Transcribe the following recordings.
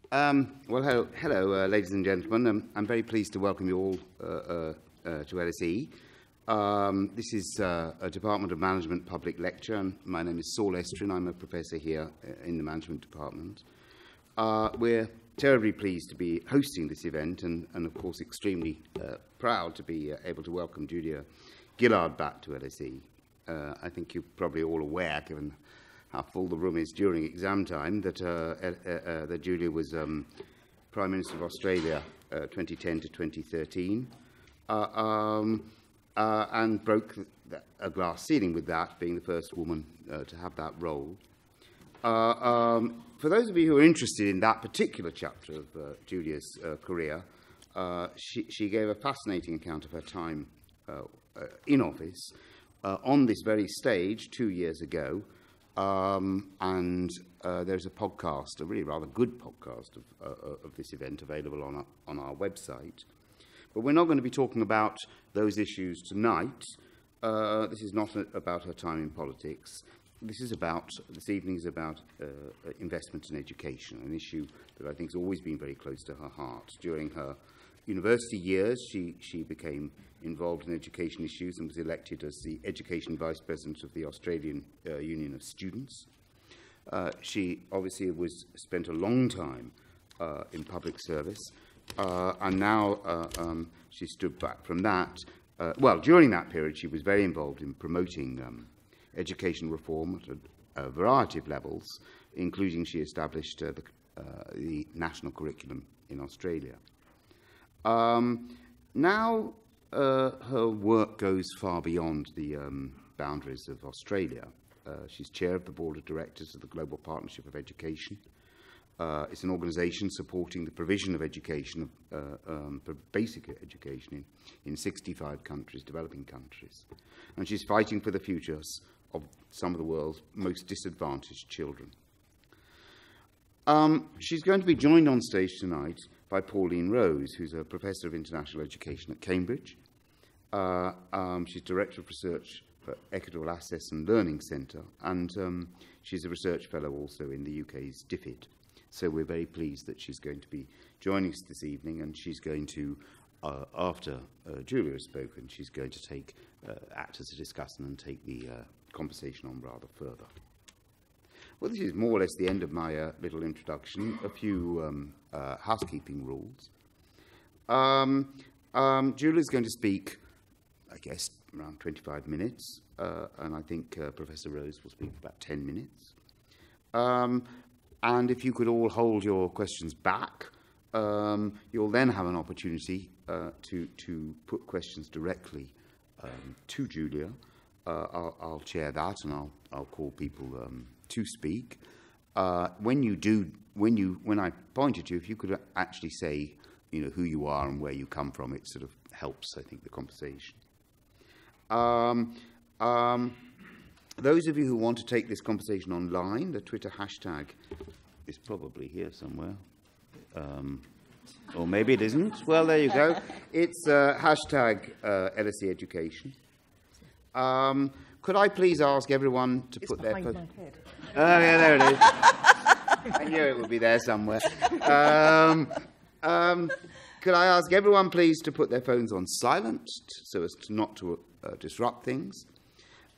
Hello, ladies and gentlemen. I'm very pleased to welcome you all to LSE. This is a Department of Management public lecture, and my name is Saul Estrin. I'm a professor here in the Management Department. We're terribly pleased to be hosting this event, and of course extremely proud to be able to welcome Julia Gillard back to LSE. I think you're probably all aware, given how full the room is during exam time, that Julia was Prime Minister of Australia 2010 to 2013, and broke a glass ceiling with that, being the first woman to have that role. For those of you who are interested in that particular chapter of Julia's career, she gave a fascinating account of her time in office on this very stage 2 years ago. And there's a podcast, a really rather good podcast of this event available on our website. But we're not going to be talking about those issues tonight. This is not about her time in politics. This evening is about investment in education, an issue that I think has always been very close to her heart. During her university years, she became involved in education issues and was elected as the Education Vice President of the Australian Union of Students. She obviously spent a long time in public service, and now she stood back from that. During that period, she was very involved in promoting education reform at a variety of levels, including she established the national curriculum in Australia. Now, her work goes far beyond the boundaries of Australia. She's chair of the board of directors of the Global Partnership of Education. It's an organisation supporting the provision of education, for basic education in 65 countries, developing countries. And she's fighting for the futures of some of the world's most disadvantaged children. She's going to be joined on stage tonight by Pauline Rose, who's a Professor of International Education at Cambridge. She's Director of Research for Equitable Access and Learning Centre, and she's a Research Fellow also in the UK's DFID. So we're very pleased that she's going to be joining us this evening, and she's going to, after Julia has spoken, she's going to act as a discussant and take the conversation on rather further. Well, this is more or less the end of my little introduction. A few housekeeping rules. Julia's going to speak, I guess, around 25 minutes, and I think Professor Rose will speak for about 10 minutes. And if you could all hold your questions back, you'll then have an opportunity to put questions directly to Julia. I'll chair that, and I'll call people to speak. When I point at you, if you could actually say, who you are and where you come from, it sort of helps, I think, the conversation. Those of you who want to take this conversation online, the Twitter hashtag is probably here somewhere. Or maybe it isn't. Well, there you go. It's hashtag LSE Education. Could I please ask everyone to put their phone... Oh, yeah, there it is. I knew it would be there somewhere. Could I ask everyone, please, to put their phones on silent so as not to disrupt things?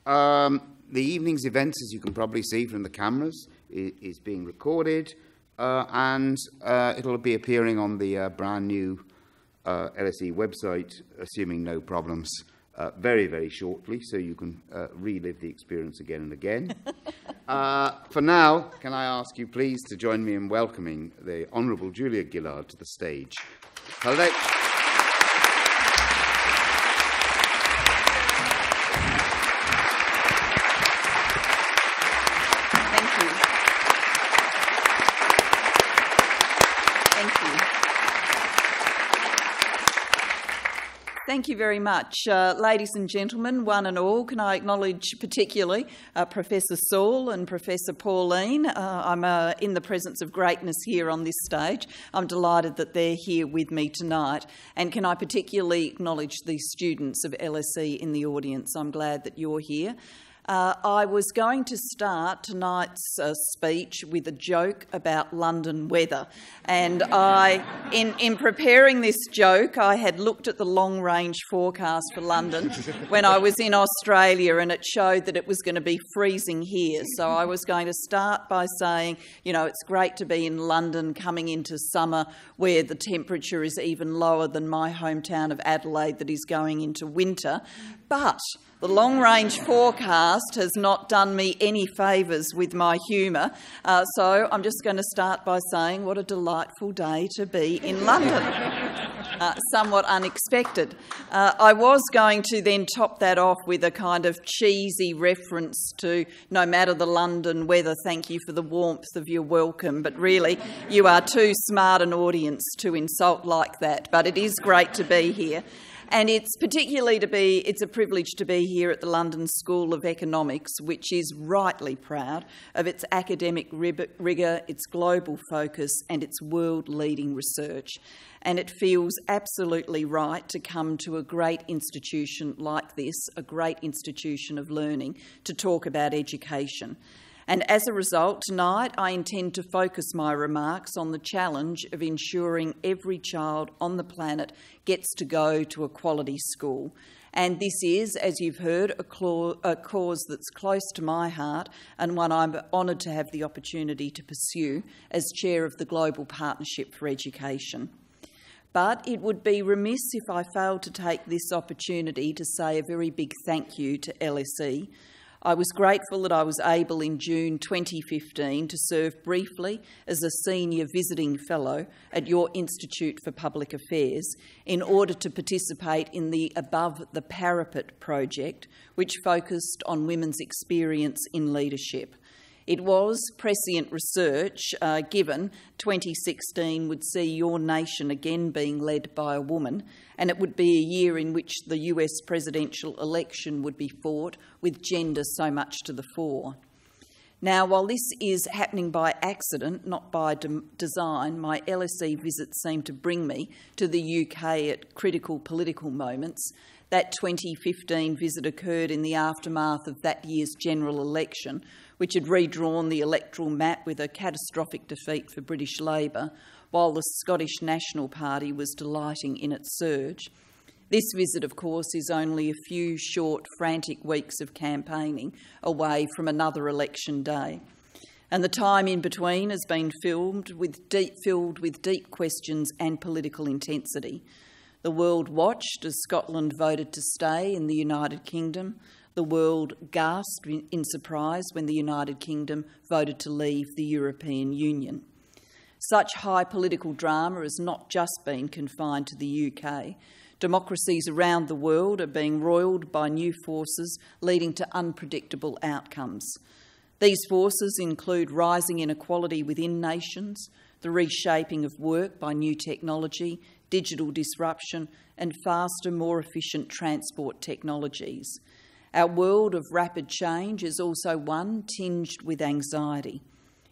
The evening's events, as you can probably see from the cameras, is being recorded, and it'll be appearing on the brand new LSE website, assuming no problems, very, very shortly, so you can relive the experience again and again. For now, can I ask you please to join me in welcoming the Honourable Julia Gillard to the stage. Hello. Thank you very much. Ladies and gentlemen, one and all, can I acknowledge particularly Professor Saul and Professor Pauline. I'm in the presence of greatness here on this stage. I'm delighted that they're here with me tonight. And can I particularly acknowledge the students of LSE in the audience? I'm glad that you're here. I was going to start tonight's speech with a joke about London weather, and in preparing this joke, I had looked at the long-range forecast for London when I was in Australia, and it showed that it was going to be freezing here. So I was going to start by saying, you know, it's great to be in London coming into summer where the temperature is even lower than my hometown of Adelaide that is going into winter, but the long-range forecast has not done me any favours with my humour, so I'm just going to start by saying what a delightful day to be in London. Somewhat unexpected. I was going to then top that off with a kind of cheesy reference to no matter the London weather, thank you for the warmth of your welcome, but really you are too smart an audience to insult like that, but it is great to be here. And it's a privilege to be here at the London School of Economics, which is rightly proud of its academic rigour, its global focus and its world-leading research. And it feels absolutely right to come to a great institution like this, a great institution of learning, to talk about education. And as a result, tonight I intend to focus my remarks on the challenge of ensuring every child on the planet gets to go to a quality school. And this is, as you've heard, a cause that's close to my heart and one I'm honoured to have the opportunity to pursue as chair of the Global Partnership for Education. But it would be remiss if I failed to take this opportunity to say a very big thank you to LSE. I was grateful that I was able in June 2015 to serve briefly as a senior visiting fellow at your Institute for Public Affairs in order to participate in the Above the Parapet project, which focused on women's experience in leadership. It was prescient research, given 2016 would see your nation again being led by a woman, and it would be a year in which the US presidential election would be fought with gender so much to the fore. Now, while this is happening by accident, not by design, my LSE visits seem to bring me to the UK at critical political moments. That 2015 visit occurred in the aftermath of that year's general election, which had redrawn the electoral map with a catastrophic defeat for British Labour, while the Scottish National Party was delighting in its surge. This visit, of course, is only a few short, frantic weeks of campaigning away from another election day. And the time in between has been filled with deep questions and political intensity. The world watched as Scotland voted to stay in the United Kingdom. The world gasped in surprise when the United Kingdom voted to leave the European Union. Such high political drama has not just been confined to the UK. Democracies around the world are being roiled by new forces leading to unpredictable outcomes. These forces include rising inequality within nations, the reshaping of work by new technology, digital disruption, and faster, more efficient transport technologies. Our world of rapid change is also one tinged with anxiety.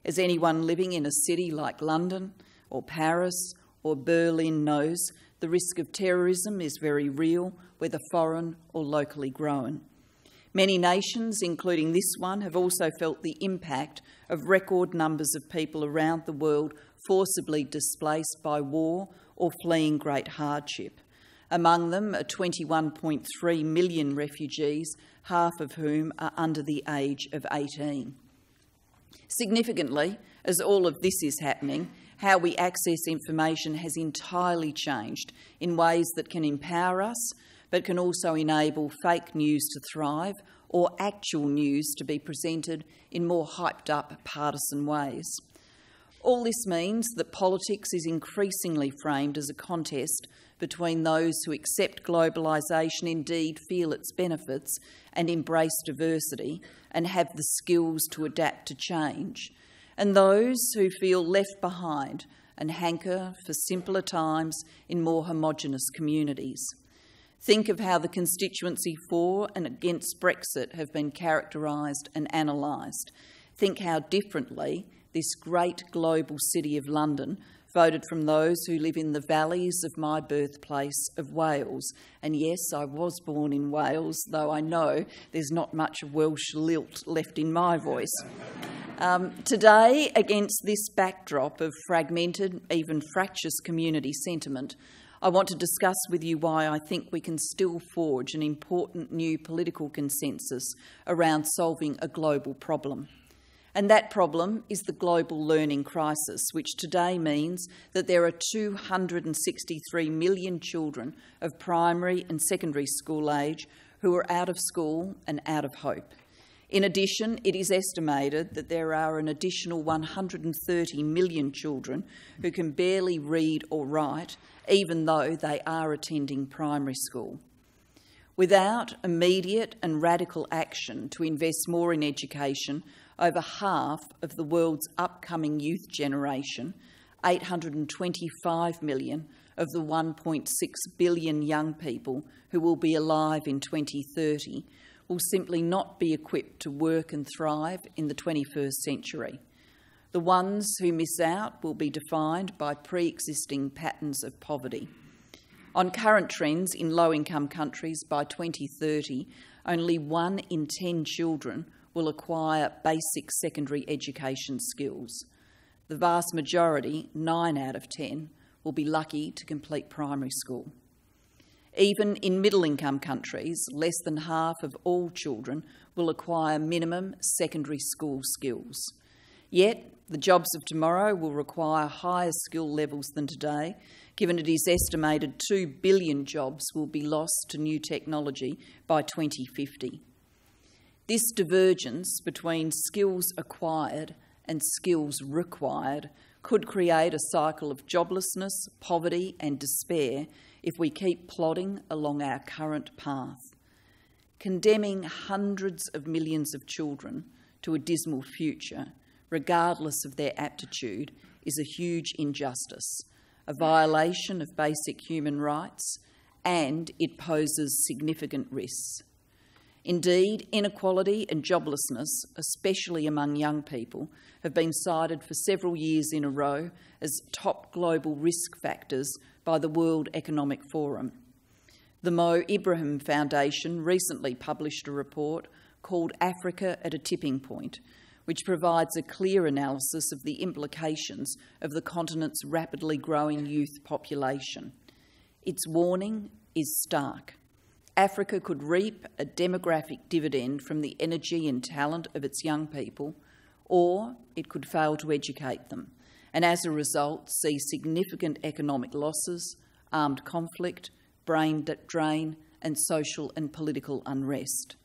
As anyone living in a city like London or Paris or Berlin knows, the risk of terrorism is very real, whether foreign or locally grown. Many nations, including this one, have also felt the impact of record numbers of people around the world forcibly displaced by war or fleeing great hardship. Among them are 21.3 million refugees, half of whom are under the age of 18. Significantly, as all of this is happening, how we access information has entirely changed in ways that can empower us, but can also enable fake news to thrive or actual news to be presented in more hyped-up partisan ways. All this means that politics is increasingly framed as a contest between those who accept globalisation, indeed feel its benefits and embrace diversity and have the skills to adapt to change, and those who feel left behind and hanker for simpler times in more homogenous communities. Think of how the constituency for and against Brexit have been characterised and analysed. Think how differently this great global city of London voted from those who live in the valleys of my birthplace of Wales. And yes, I was born in Wales, though I know there's not much Welsh lilt left in my voice. Today, against this backdrop of fragmented, even fractious community sentiment, I want to discuss with you why I think we can still forge an important new political consensus around solving a global problem. And that problem is the global learning crisis, which today means that there are 263 million children of primary and secondary school age who are out of school and out of hope. In addition, it is estimated that there are an additional 130 million children who can barely read or write, even though they are attending primary school. Without immediate and radical action to invest more in education, over half of the world's upcoming youth generation, 825 million of the 1.6 billion young people who will be alive in 2030, will simply not be equipped to work and thrive in the 21st century. The ones who miss out will be defined by pre-existing patterns of poverty. On current trends in low-income countries, by 2030, only 1 in 10 children will acquire basic secondary education skills. The vast majority, 9 out of 10, will be lucky to complete primary school. Even in middle-income countries, less than half of all children will acquire minimum secondary school skills. Yet, the jobs of tomorrow will require higher skill levels than today, given it is estimated 2 billion jobs will be lost to new technology by 2050. This divergence between skills acquired and skills required could create a cycle of joblessness, poverty and despair if we keep plodding along our current path. Condemning hundreds of millions of children to a dismal future, regardless of their aptitude, is a huge injustice, a violation of basic human rights, and it poses significant risks. Indeed, inequality and joblessness, especially among young people, have been cited for several years in a row as top global risk factors by the World Economic Forum. The Mo Ibrahim Foundation recently published a report called Africa at a Tipping Point, which provides a clear analysis of the implications of the continent's rapidly growing youth population. Its warning is stark. Africa could reap a demographic dividend from the energy and talent of its young people, or it could fail to educate them, and as a result see significant economic losses, armed conflict, brain drain, and social and political unrest.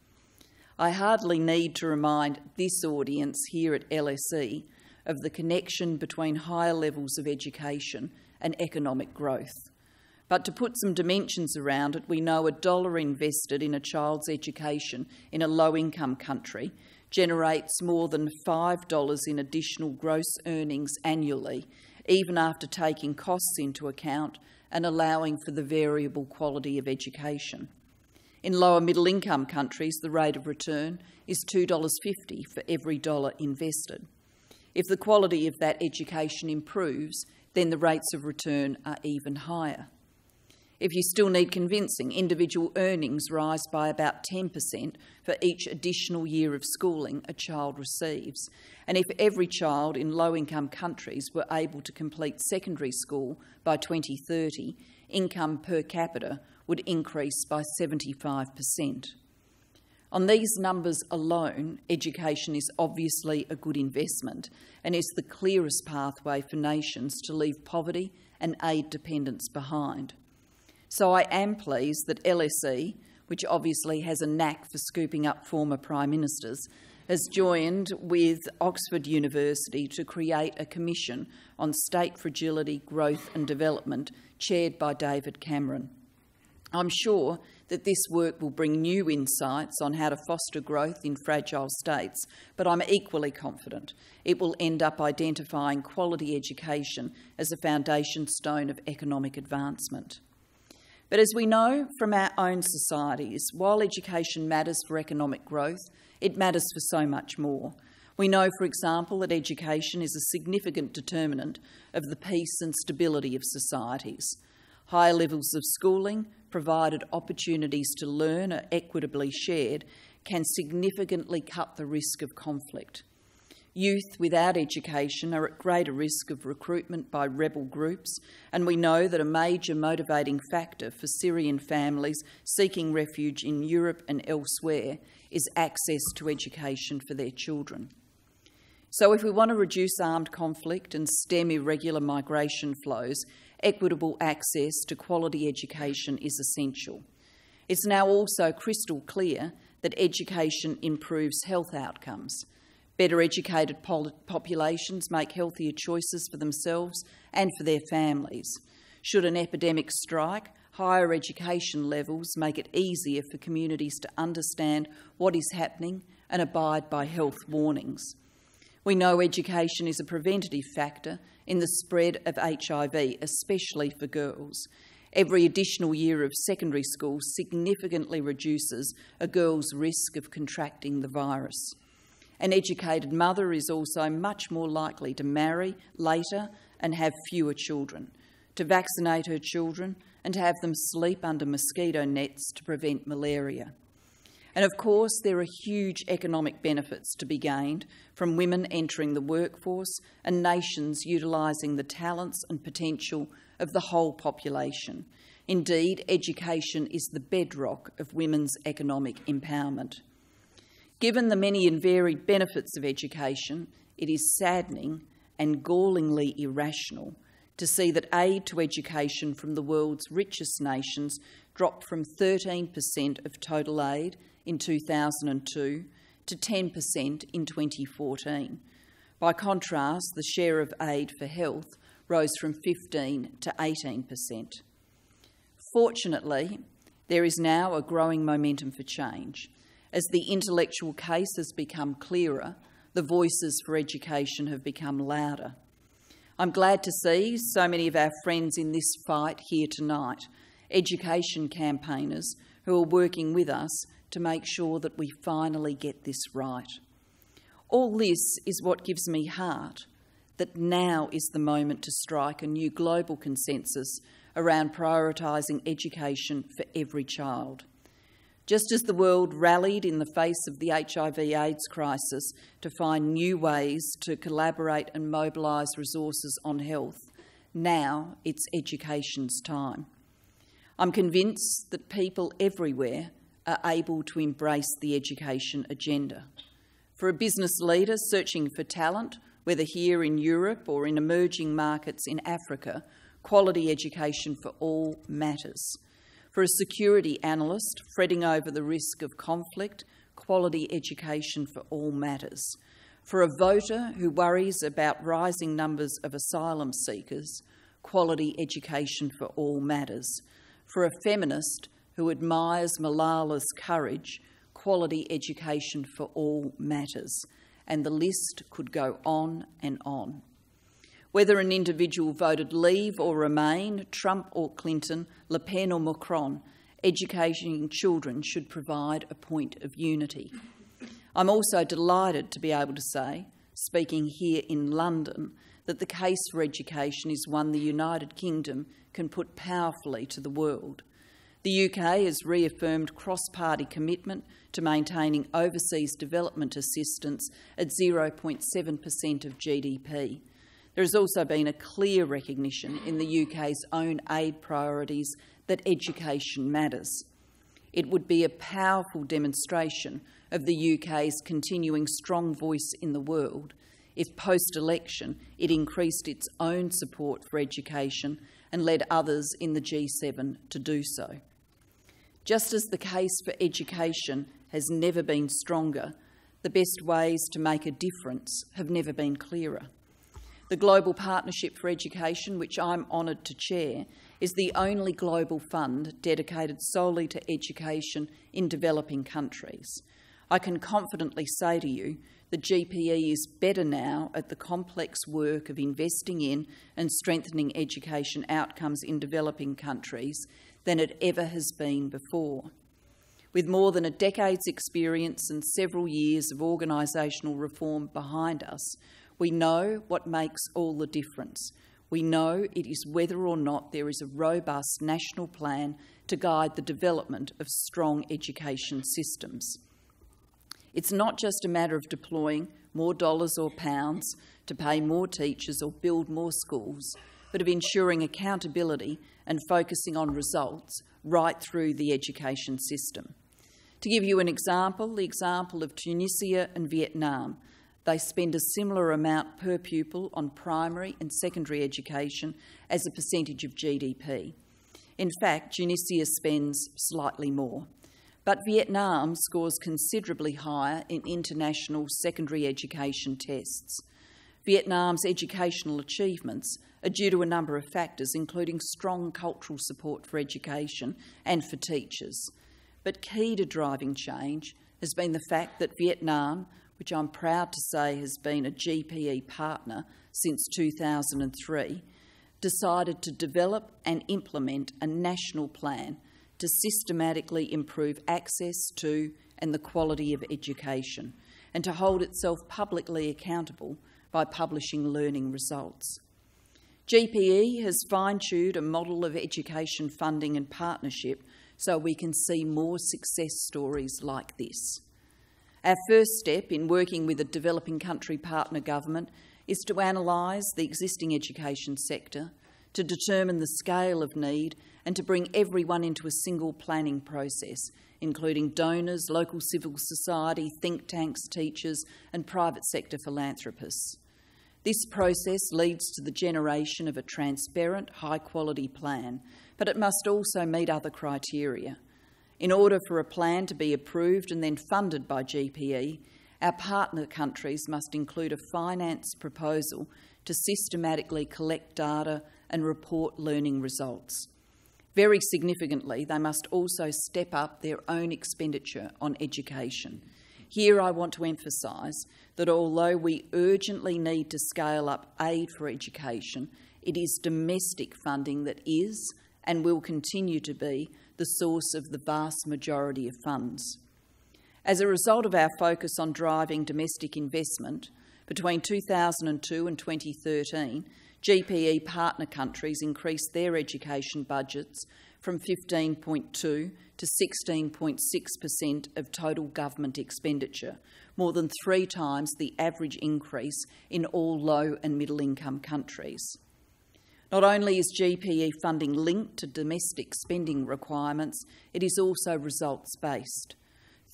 I hardly need to remind this audience here at LSE of the connection between higher levels of education and economic growth. But to put some dimensions around it, we know $1 invested in a child's education in a low-income country generates more than $5 in additional gross earnings annually, even after taking costs into account and allowing for the variable quality of education. In lower middle-income countries, the rate of return is $2.50 for every dollar invested. If the quality of that education improves, then the rates of return are even higher. If you still need convincing, individual earnings rise by about 10% for each additional year of schooling a child receives. And if every child in low-income countries were able to complete secondary school by 2030, income per capita would increase by 75%. On these numbers alone, education is obviously a good investment and is the clearest pathway for nations to leave poverty and aid dependence behind. So I am pleased that LSE, which obviously has a knack for scooping up former Prime Ministers, has joined with Oxford University to create a commission on state fragility, growth and development, chaired by David Cameron. I'm sure that this work will bring new insights on how to foster growth in fragile states, but I'm equally confident it will end up identifying quality education as a foundation stone of economic advancement. But as we know from our own societies, while education matters for economic growth, it matters for so much more. We know, for example, that education is a significant determinant of the peace and stability of societies. Higher levels of schooling, provided opportunities to learn are equitably shared, can significantly cut the risk of conflict. Youth without education are at greater risk of recruitment by rebel groups, and we know that a major motivating factor for Syrian families seeking refuge in Europe and elsewhere is access to education for their children. So if we want to reduce armed conflict and stem irregular migration flows, equitable access to quality education is essential. It's now also crystal clear that education improves health outcomes. Better educated populations make healthier choices for themselves and for their families. Should an epidemic strike, higher education levels make it easier for communities to understand what is happening and abide by health warnings. We know education is a preventative factor in the spread of HIV, especially for girls. Every additional year of secondary school significantly reduces a girl's risk of contracting the virus. An educated mother is also much more likely to marry later and have fewer children, to vaccinate her children and to have them sleep under mosquito nets to prevent malaria. And of course, there are huge economic benefits to be gained from women entering the workforce and nations utilising the talents and potential of the whole population. Indeed, education is the bedrock of women's economic empowerment. Given the many and varied benefits of education, it is saddening and gallingly irrational to see that aid to education from the world's richest nations dropped from 13% of total aid in 2002 to 10% in 2014. By contrast, the share of aid for health rose from 15% to 18%. Fortunately, there is now a growing momentum for change. As the intellectual case has become clearer, the voices for education have become louder. I'm glad to see so many of our friends in this fight here tonight, education campaigners who are working with us to make sure that we finally get this right. All this is what gives me heart, that now is the moment to strike a new global consensus around prioritising education for every child. Just as the world rallied in the face of the HIV/AIDS crisis to find new ways to collaborate and mobilise resources on health, now it's education's time. I'm convinced that people everywhere are able to embrace the education agenda. For a business leader searching for talent, whether here in Europe or in emerging markets in Africa, quality education for all matters. For a security analyst fretting over the risk of conflict, quality education for all matters. For a voter who worries about rising numbers of asylum seekers, quality education for all matters. For a feminist who admires Malala's courage, quality education for all matters. And the list could go on and on. Whether an individual voted Leave or Remain, Trump or Clinton, Le Pen or Macron, educating children should provide a point of unity. I'm also delighted to be able to say, speaking here in London, that the case for education is one the United Kingdom can put powerfully to the world. The UK has reaffirmed cross-party commitment to maintaining overseas development assistance at 0.7% of GDP. There has also been a clear recognition in the UK's own aid priorities that education matters. It would be a powerful demonstration of the UK's continuing strong voice in the world if post-election it increased its own support for education and led others in the G7 to do so. Just as the case for education has never been stronger, the best ways to make a difference have never been clearer. The Global Partnership for Education, which I'm honoured to chair, is the only global fund dedicated solely to education in developing countries. I can confidently say to you that GPE is better now at the complex work of investing in and strengthening education outcomes in developing countries than it ever has been before. With more than a decade's experience and several years of organisational reform behind us, we know what makes all the difference. We know it is whether or not there is a robust national plan to guide the development of strong education systems. It's not just a matter of deploying more dollars or pounds to pay more teachers or build more schools, but of ensuring accountability and focusing on results right through the education system. To give you an example, the example of Tunisia and Vietnam. They spend a similar amount per pupil on primary and secondary education as a percentage of GDP. In fact, Tunisia spends slightly more. But Vietnam scores considerably higher in international secondary education tests. Vietnam's educational achievements are due to a number of factors, including strong cultural support for education and for teachers. But key to driving change has been the fact that Vietnam, which I'm proud to say has been a GPE partner since 2003, decided to develop and implement a national plan to systematically improve access to and the quality of education, and to hold itself publicly accountable by publishing learning results. GPE has fine-tuned a model of education funding and partnership so we can see more success stories like this. Our first step in working with a developing country partner government is to analyse the existing education sector, to determine the scale of need and to bring everyone into a single planning process, including donors, local civil society, think tanks, teachers and private sector philanthropists. This process leads to the generation of a transparent, high-quality plan, but it must also meet other criteria. In order for a plan to be approved and then funded by GPE, our partner countries must include a finance proposal to systematically collect data and report learning results. Very significantly, they must also step up their own expenditure on education. Here I want to emphasise that although we urgently need to scale up aid for education, it is domestic funding that is and will continue to be the source of the vast majority of funds. As a result of our focus on driving domestic investment, between 2002 and 2013, GPE partner countries increased their education budgets from 15.2 to 16.6% of total government expenditure, more than 3 times the average increase in all low and middle income countries. Not only is GPE funding linked to domestic spending requirements, it is also results-based.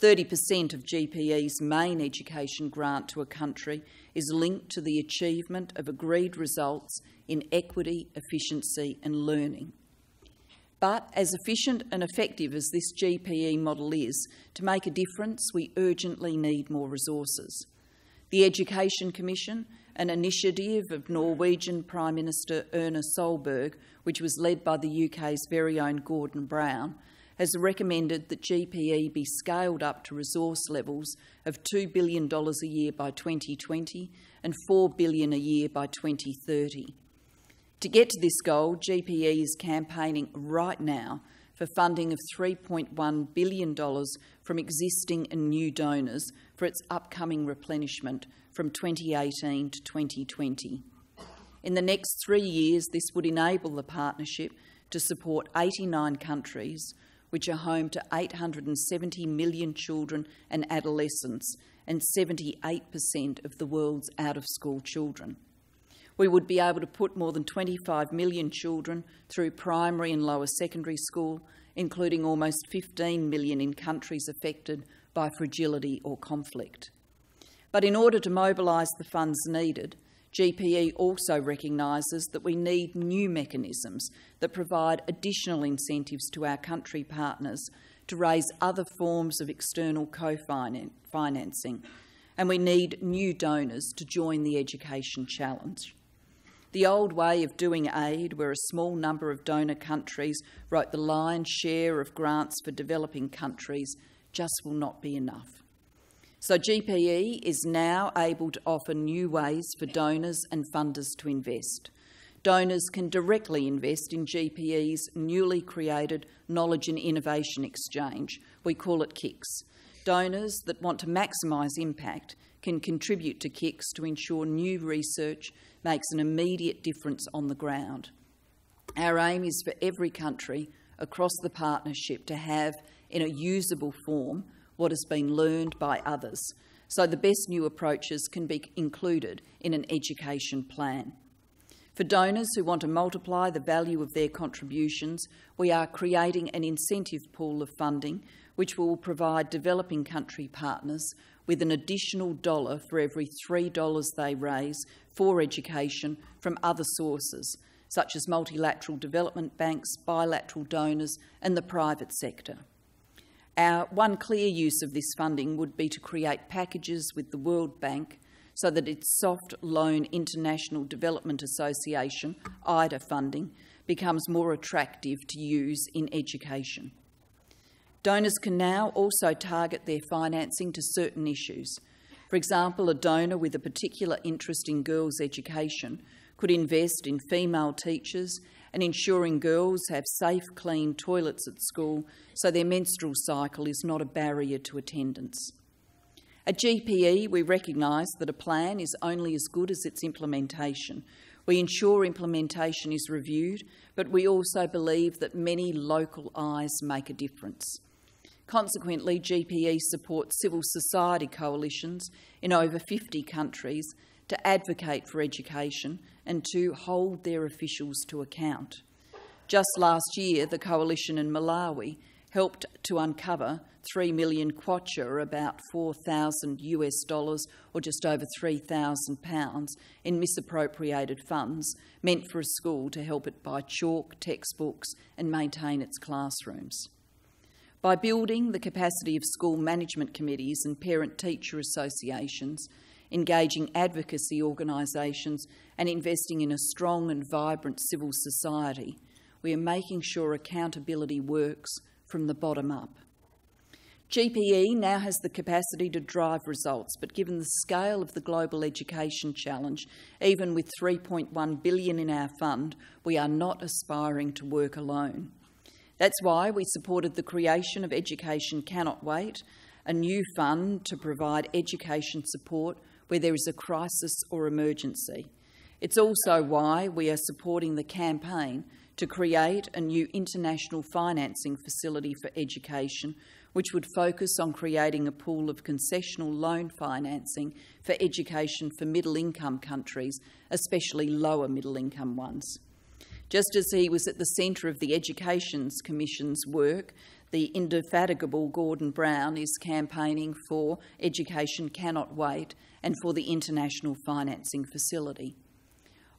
30% of GPE's main education grant to a country is linked to the achievement of agreed results in equity, efficiency and learning. But as efficient and effective as this GPE model is, to make a difference, we urgently need more resources. The Education Commission, an initiative of Norwegian Prime Minister Erna Solberg, which was led by the UK's very own Gordon Brown, has recommended that GPE be scaled up to resource levels of $2 billion a year by 2020 and $4 billion a year by 2030. To get to this goal, GPE is campaigning right now for funding of $3.1 billion from existing and new donors for its upcoming replenishment from 2018 to 2020. In the next 3 years, this would enable the partnership to support 89 countries, which are home to 870 million children and adolescents and 78% of the world's out-of-school children. We would be able to put more than 25 million children through primary and lower secondary school, including almost 15 million in countries affected by fragility or conflict. But in order to mobilise the funds needed, GPE also recognises that we need new mechanisms that provide additional incentives to our country partners to raise other forms of external co-financing, and we need new donors to join the education challenge. The old way of doing aid, where a small number of donor countries wrote the lion's share of grants for developing countries, just will not be enough. So GPE is now able to offer new ways for donors and funders to invest. donors can directly invest in GPE's newly created Knowledge and Innovation Exchange. We call it KICS. Donors that want to maximise impact can contribute to KICS to ensure new research makes an immediate difference on the ground. Our aim is for every country across the partnership to have, in a usable form, what has been learned by others, so the best new approaches can be included in an education plan. For donors who want to multiply the value of their contributions, we are creating an incentive pool of funding which will provide developing country partners with an additional $1 for every $3 they raise for education from other sources, such as multilateral development banks, bilateral donors and the private sector. Our one clear use of this funding would be to create packages with the World Bank so that its Soft Loan International Development Association, IDA funding, becomes more attractive to use in education. Donors can now also target their financing to certain issues. For example, a donor with a particular interest in girls' education could invest in female teachers and ensuring girls have safe, clean toilets at school so their menstrual cycle is not a barrier to attendance. At GPE, we recognise that a plan is only as good as its implementation. We ensure implementation is reviewed, but we also believe that many local eyes make a difference. Consequently, GPE supports civil society coalitions in over 50 countries to advocate for education and to hold their officials to account. Just last year, the coalition in Malawi helped to uncover 3 million kwacha, or about $4,000 or just over £3,000 in misappropriated funds meant for a school to help it buy chalk, textbooks and maintain its classrooms. By building the capacity of school management committees and parent-teacher associations, engaging advocacy organisations and investing in a strong and vibrant civil society, we are making sure accountability works from the bottom up. GPE now has the capacity to drive results, but given the scale of the global education challenge, even with $3.1 billion in our fund, we are not aspiring to work alone. That's why we supported the creation of Education Cannot Wait, a new fund to provide education support where there is a crisis or emergency. It's also why we are supporting the campaign to create a new international financing facility for education, which would focus on creating a pool of concessional loan financing for education for middle-income countries, especially lower middle-income ones. Just as he was at the centre of the Education Commission's work, the indefatigable Gordon Brown is campaigning for Education Cannot Wait and for the International Financing Facility.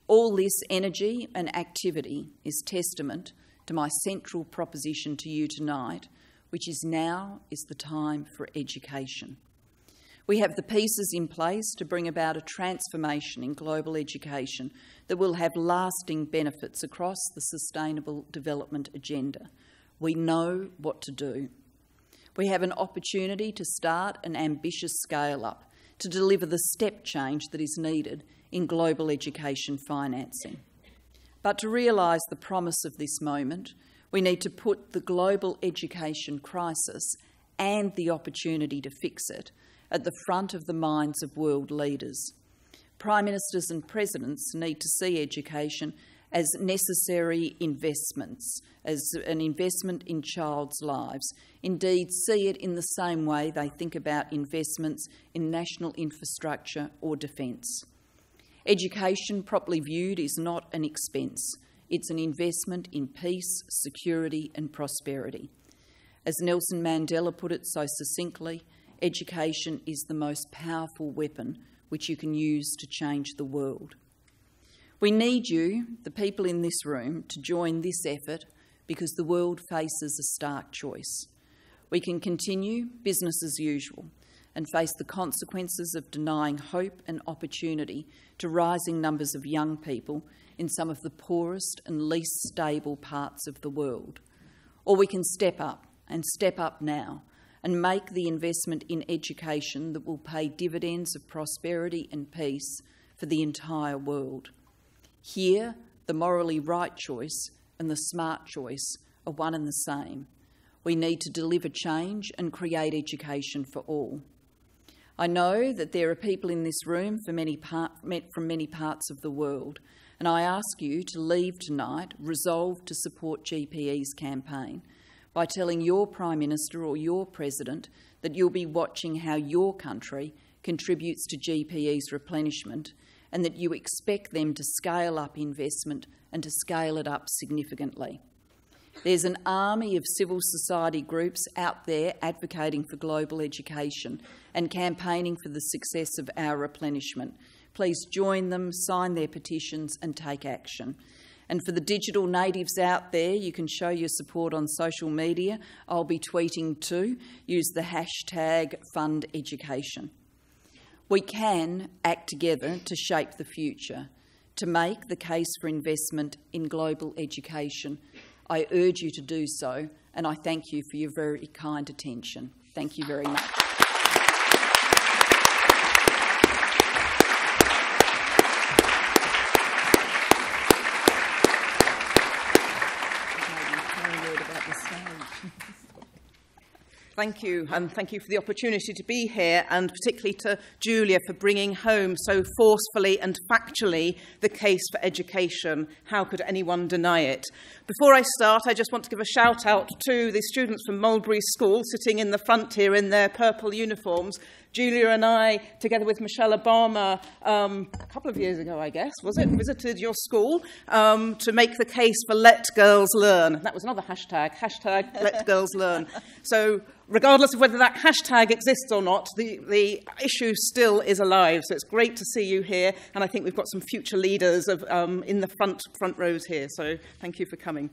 All this energy and activity is testament to my central proposition to you tonight, which is now is the time for education. We have the pieces in place to bring about a transformation in global education that will have lasting benefits across the Sustainable Development Agenda. We know what to do. We have an opportunity to start an ambitious scale-up to deliver the step change that is needed in global education financing. But to realise the promise of this moment, we need to put the global education crisis and the opportunity to fix it at the front of the minds of world leaders. Prime ministers and presidents need to see education as necessary investments, as an investment in child's lives. Indeed, see it in the same way they think about investments in national infrastructure or defence. Education, properly viewed, is not an expense. It's an investment in peace, security and prosperity. As Nelson Mandela put it so succinctly, education is the most powerful weapon which you can use to change the world. We need you, the people in this room, to join this effort because the world faces a stark choice. We can continue business as usual and face the consequences of denying hope and opportunity to rising numbers of young people in some of the poorest and least stable parts of the world. Or we can step up, and step up now, and make the investment in education that will pay dividends of prosperity and peace for the entire world. Here, the morally right choice and the smart choice are one and the same. We need to deliver change and create education for all. I know that there are people in this room from many parts of the world, and I ask you to leave tonight resolved to support GPE's campaign by telling your Prime Minister or your President that you'll be watching how your country contributes to GPE's replenishment and that you expect them to scale up investment and to scale it up significantly. There's an army of civil society groups out there advocating for global education and campaigning for the success of our replenishment. Please join them, sign their petitions and take action. And for the digital natives out there, you can show your support on social media. I'll be tweeting too. Use the hashtag #FundEducation. We can act together to shape the future, to make the case for investment in global education. I urge you to do so, and I thank you for your very kind attention. Thank you very much. Thank you, and thank you for the opportunity to be here, and particularly to Julia for bringing home so forcefully and factually the case for education. How could anyone deny it? Before I start, I just want to give a shout out to the students from Mulberry School sitting in the front here in their purple uniforms. Julia and I, together with Michelle Obama, a couple of years ago, I guess, was it, visited your school to make the case for Let Girls Learn. That was another hashtag Let Girls Learn. So regardless of whether that hashtag exists or not, the issue still is alive. So it's great to see you here, and I think we've got some future leaders in the front rows here. So thank you for coming.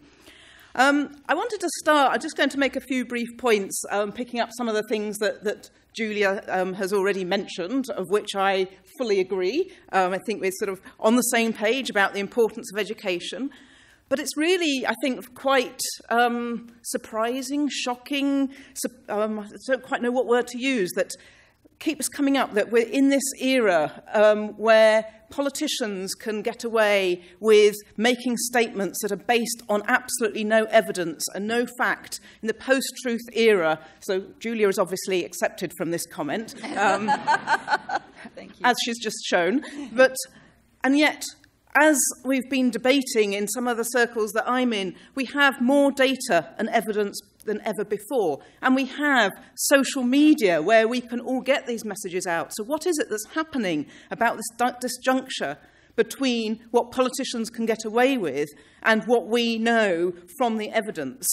I wanted to start, I'm just going to make a few brief points, picking up some of the things that Julia has already mentioned, of which I fully agree. I think we're sort of on the same page about the importance of education. But it's really, I think, quite surprising, shocking, I don't quite know what word to use, that keeps coming up, that we're in this era where politicians can get away with making statements that are based on absolutely no evidence and no fact in the post-truth era. So Julia is obviously accepted from this comment, Thank you. as she's just shown. And yet, as we've been debating in some of the circles that I'm in, we have more data and evidence than ever before. And we have social media where we can all get these messages out. So what is it that's happening about this disjuncture between what politicians can get away with and what we know from the evidence?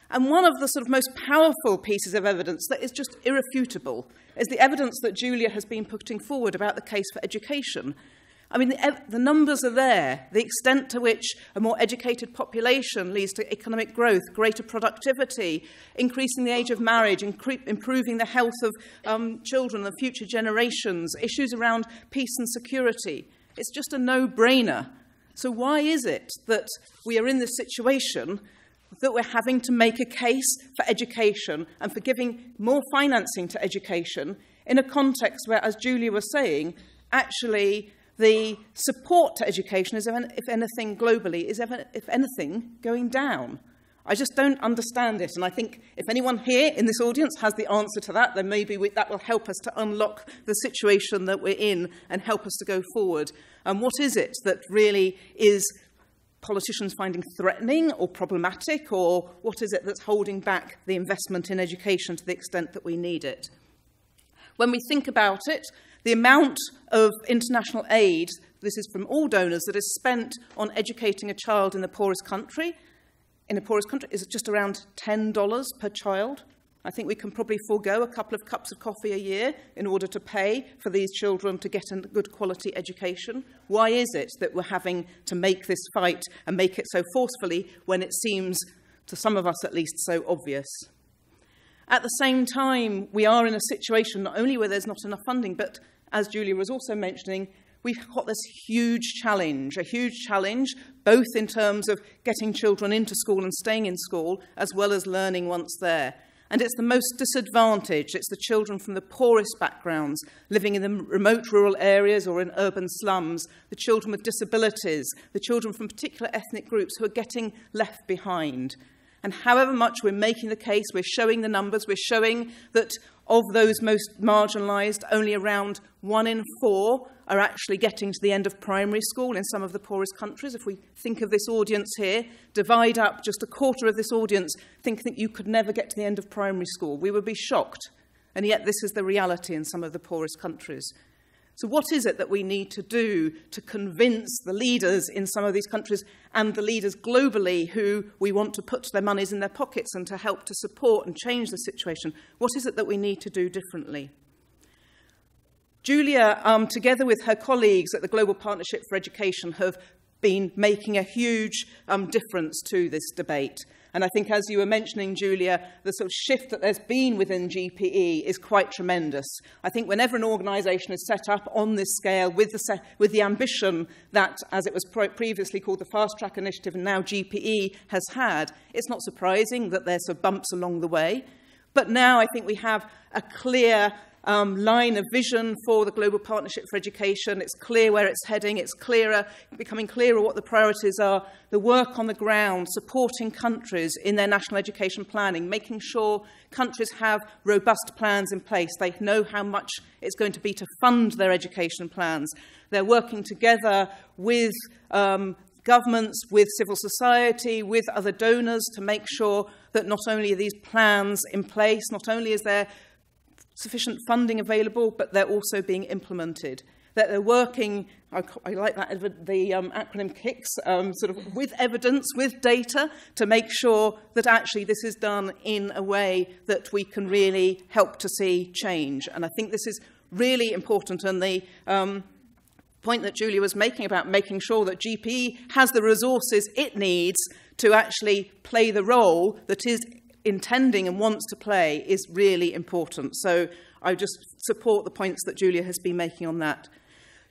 And one of the sort of most powerful pieces of evidence that is just irrefutable is the evidence that Julia has been putting forward about the case for education. I mean, the numbers are there. The extent to which a more educated population leads to economic growth, greater productivity, increasing the age of marriage, improving the health of children and future generations, issues around peace and security. It's just a no-brainer. So why is it that we are in this situation that we're having to make a case for education and for giving more financing to education in a context where, as Julia was saying, actually the support to education is, if anything, globally, is, if anything, going down? I just don't understand it. And I think if anyone here in this audience has the answer to that, then maybe that will help us to unlock the situation that we're in and help us to go forward. And what is it that really is politicians finding threatening or problematic, or what is it that's holding back the investment in education to the extent that we need it? When we think about it, the amount of international aid, this is from all donors, that is spent on educating a child in the poorest country, is just around $10 per child. I think we can probably forego a couple of cups of coffee a year in order to pay for these children to get a good quality education. Why is it that we're having to make this fight and make it so forcefully when it seems, to some of us at least, so obvious? At the same time, we are in a situation not only where there's not enough funding, but as Julia was also mentioning, we've got this huge challenge, both in terms of getting children into school and staying in school, as well as learning once there. And it's the most disadvantaged. It's the children from the poorest backgrounds, living in the remote rural areas or in urban slums, the children with disabilities, the children from particular ethnic groups who are getting left behind. And however much we're making the case, we're showing the numbers, we're showing that of those most marginalised, only around 1 in 4 are actually getting to the end of primary school in some of the poorest countries. If we think of this audience here, divide up just a quarter of this audience, think that you could never get to the end of primary school. We would be shocked. And yet this is the reality in some of the poorest countries. So what is it that we need to do to convince the leaders in some of these countries and the leaders globally who we want to put their monies in their pockets and to help to support and change the situation? What is it that we need to do differently? Julia, together with her colleagues at the Global Partnership for Education, have been making a huge difference to this debate. And I think, as you were mentioning, Julia, the sort of shift that there's been within GPE is quite tremendous. I think whenever an organisation is set up on this scale with the ambition that, as it was previously called the Fast Track Initiative and now GPE has had, it's not surprising that there's some bumps along the way. But now I think we have a clear line of vision for the Global Partnership for Education. It's clear where it's heading. It's becoming clearer what the priorities are. The work on the ground, supporting countries in their national education planning, making sure countries have robust plans in place. They know how much it's going to be to fund their education plans. They're working together with governments, with civil society, with other donors to make sure that not only are these plans in place, not only is there sufficient funding available, but they're also being implemented. That they're working, I like that, the acronym KICS, sort of with evidence, with data, to make sure that actually this is done in a way that we can really help to see change. And I think this is really important. And the point that Julia was making about making sure that GPE has the resources it needs to actually play the role that is intending and wants to play is really important. So I just support the points that Julia has been making on that.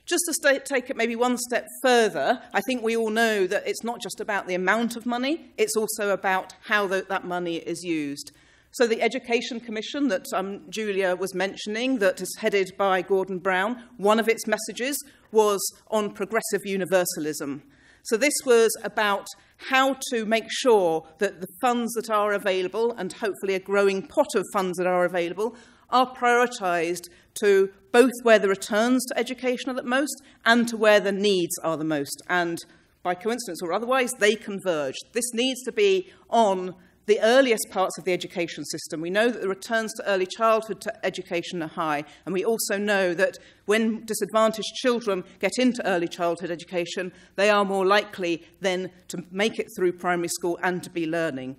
Just to take it maybe one step further, I think we all know that it's not just about the amount of money, it's also about how that money is used. So the Education Commission that Julia was mentioning, that is headed by Gordon Brown, one of its messages was on progressive universalism. So this was about how to make sure that the funds that are available, and hopefully a growing pot of funds that are available, are prioritised to both where the returns to education are the most and to where the needs are the most. And by coincidence or otherwise, they converge. This needs to be on the earliest parts of the education system. We know that the returns to early childhood to education are high, and we also know that when disadvantaged children get into early childhood education, they are more likely then to make it through primary school and to be learning.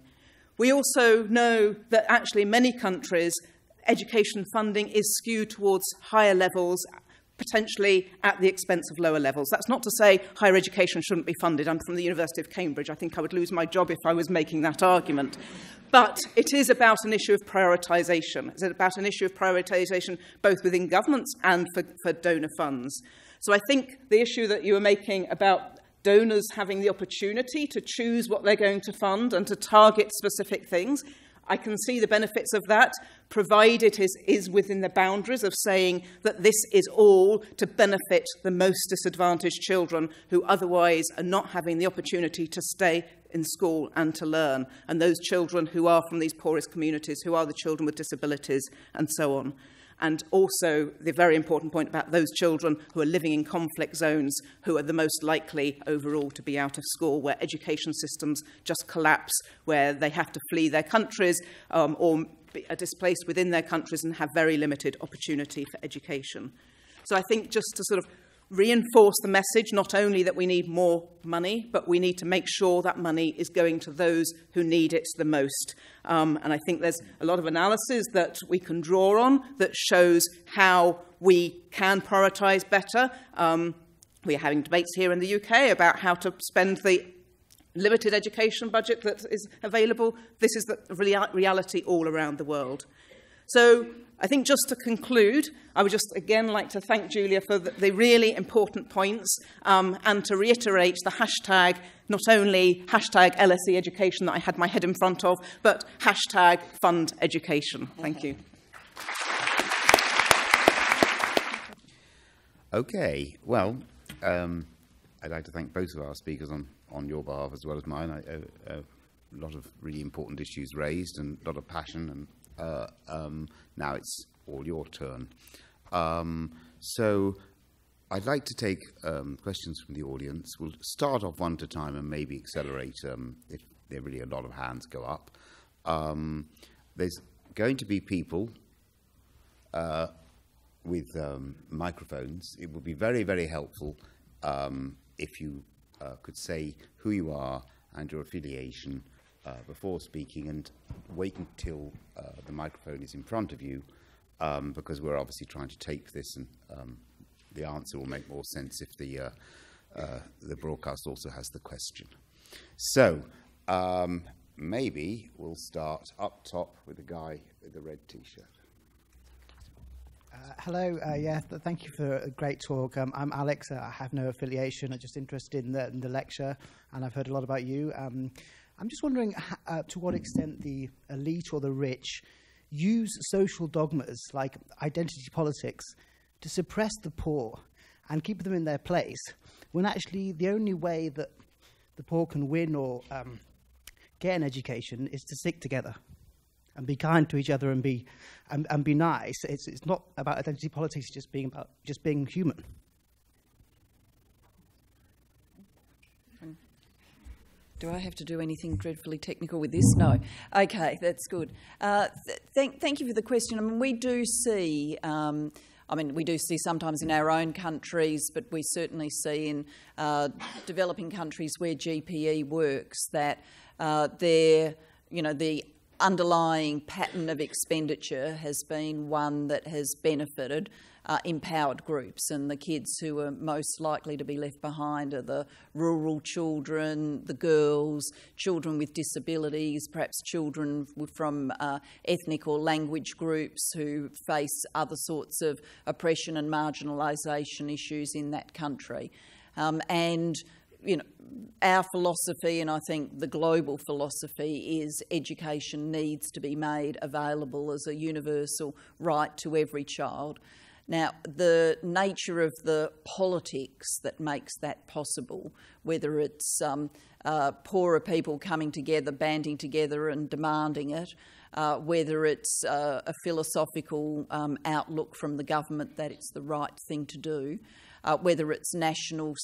We also know that actually in many countries, education funding is skewed towards higher levels, potentially at the expense of lower levels. That's not to say higher education shouldn't be funded. I'm from the University of Cambridge. I think I would lose my job if I was making that argument. But it is about an issue of prioritisation. It's about an issue of prioritisation both within governments and for donor funds. So I think the issue that you were making about donors having the opportunity to choose what they're going to fund and to target specific things, I can see the benefits of that, provided it is within the boundaries of saying that this is all to benefit the most disadvantaged children who otherwise are not having the opportunity to stay in school and to learn, and those children who are from these poorest communities, who are the children with disabilities and so on. And also the very important point about those children who are living in conflict zones, who are the most likely overall to be out of school, where education systems just collapse, where they have to flee their countries or are displaced within their countries and have very limited opportunity for education. So I think just to sort of reinforce the message, not only that we need more money, but we need to make sure that money is going to those who need it the most. And I think there's a lot of analysis that we can draw on that shows how we can prioritise better. We're having debates here in the UK about how to spend the limited education budget that is available. This is the reality all around the world. So I think just to conclude, I would just again like to thank Julia for the really important points and to reiterate the hashtag, not only hashtag LSE education that I had my head in front of, but hashtag fund education. Thank you. Okay, well, I'd like to thank both of our speakers on your behalf as well as mine. A lot of really important issues raised and a lot of passion, and now it's all your turn. So I'd like to take questions from the audience. We'll start off one at a time and maybe accelerate if there are really a lot of hands go up. There's going to be people with microphones. It would be very, very helpful if you could say who you are and your affiliation before speaking, and wait until the microphone is in front of you, because we're obviously trying to tape this, and the answer will make more sense if the broadcast also has the question. So maybe we'll start up top with the guy with the red T-shirt. Hello, thank you for a great talk. I'm Alex. I have no affiliation. I'm just interested in the lecture, and I've heard a lot about you. I'm just wondering to what extent the elite or the rich use social dogmas like identity politics to suppress the poor and keep them in their place, when actually the only way that the poor can win or get an education is to stick together and be kind to each other and be nice. It's not about identity politics, it's just being human. Do I have to do anything dreadfully technical with this? No. Okay, that's good. Thank you for the question. I mean, we do see sometimes in our own countries, but we certainly see in developing countries where GPE works that the underlying pattern of expenditure has been one that has benefited empowered groups, and the kids who are most likely to be left behind are the rural children, the girls, children with disabilities, perhaps children from ethnic or language groups who face other sorts of oppression and marginalisation issues in that country. And our philosophy, and I think the global philosophy, is education needs to be made available as a universal right to every child. Now, the nature of the politics that makes that possible, whether it's poorer people coming together, banding together and demanding it, whether it's a philosophical outlook from the government that it's the right thing to do, whether it's national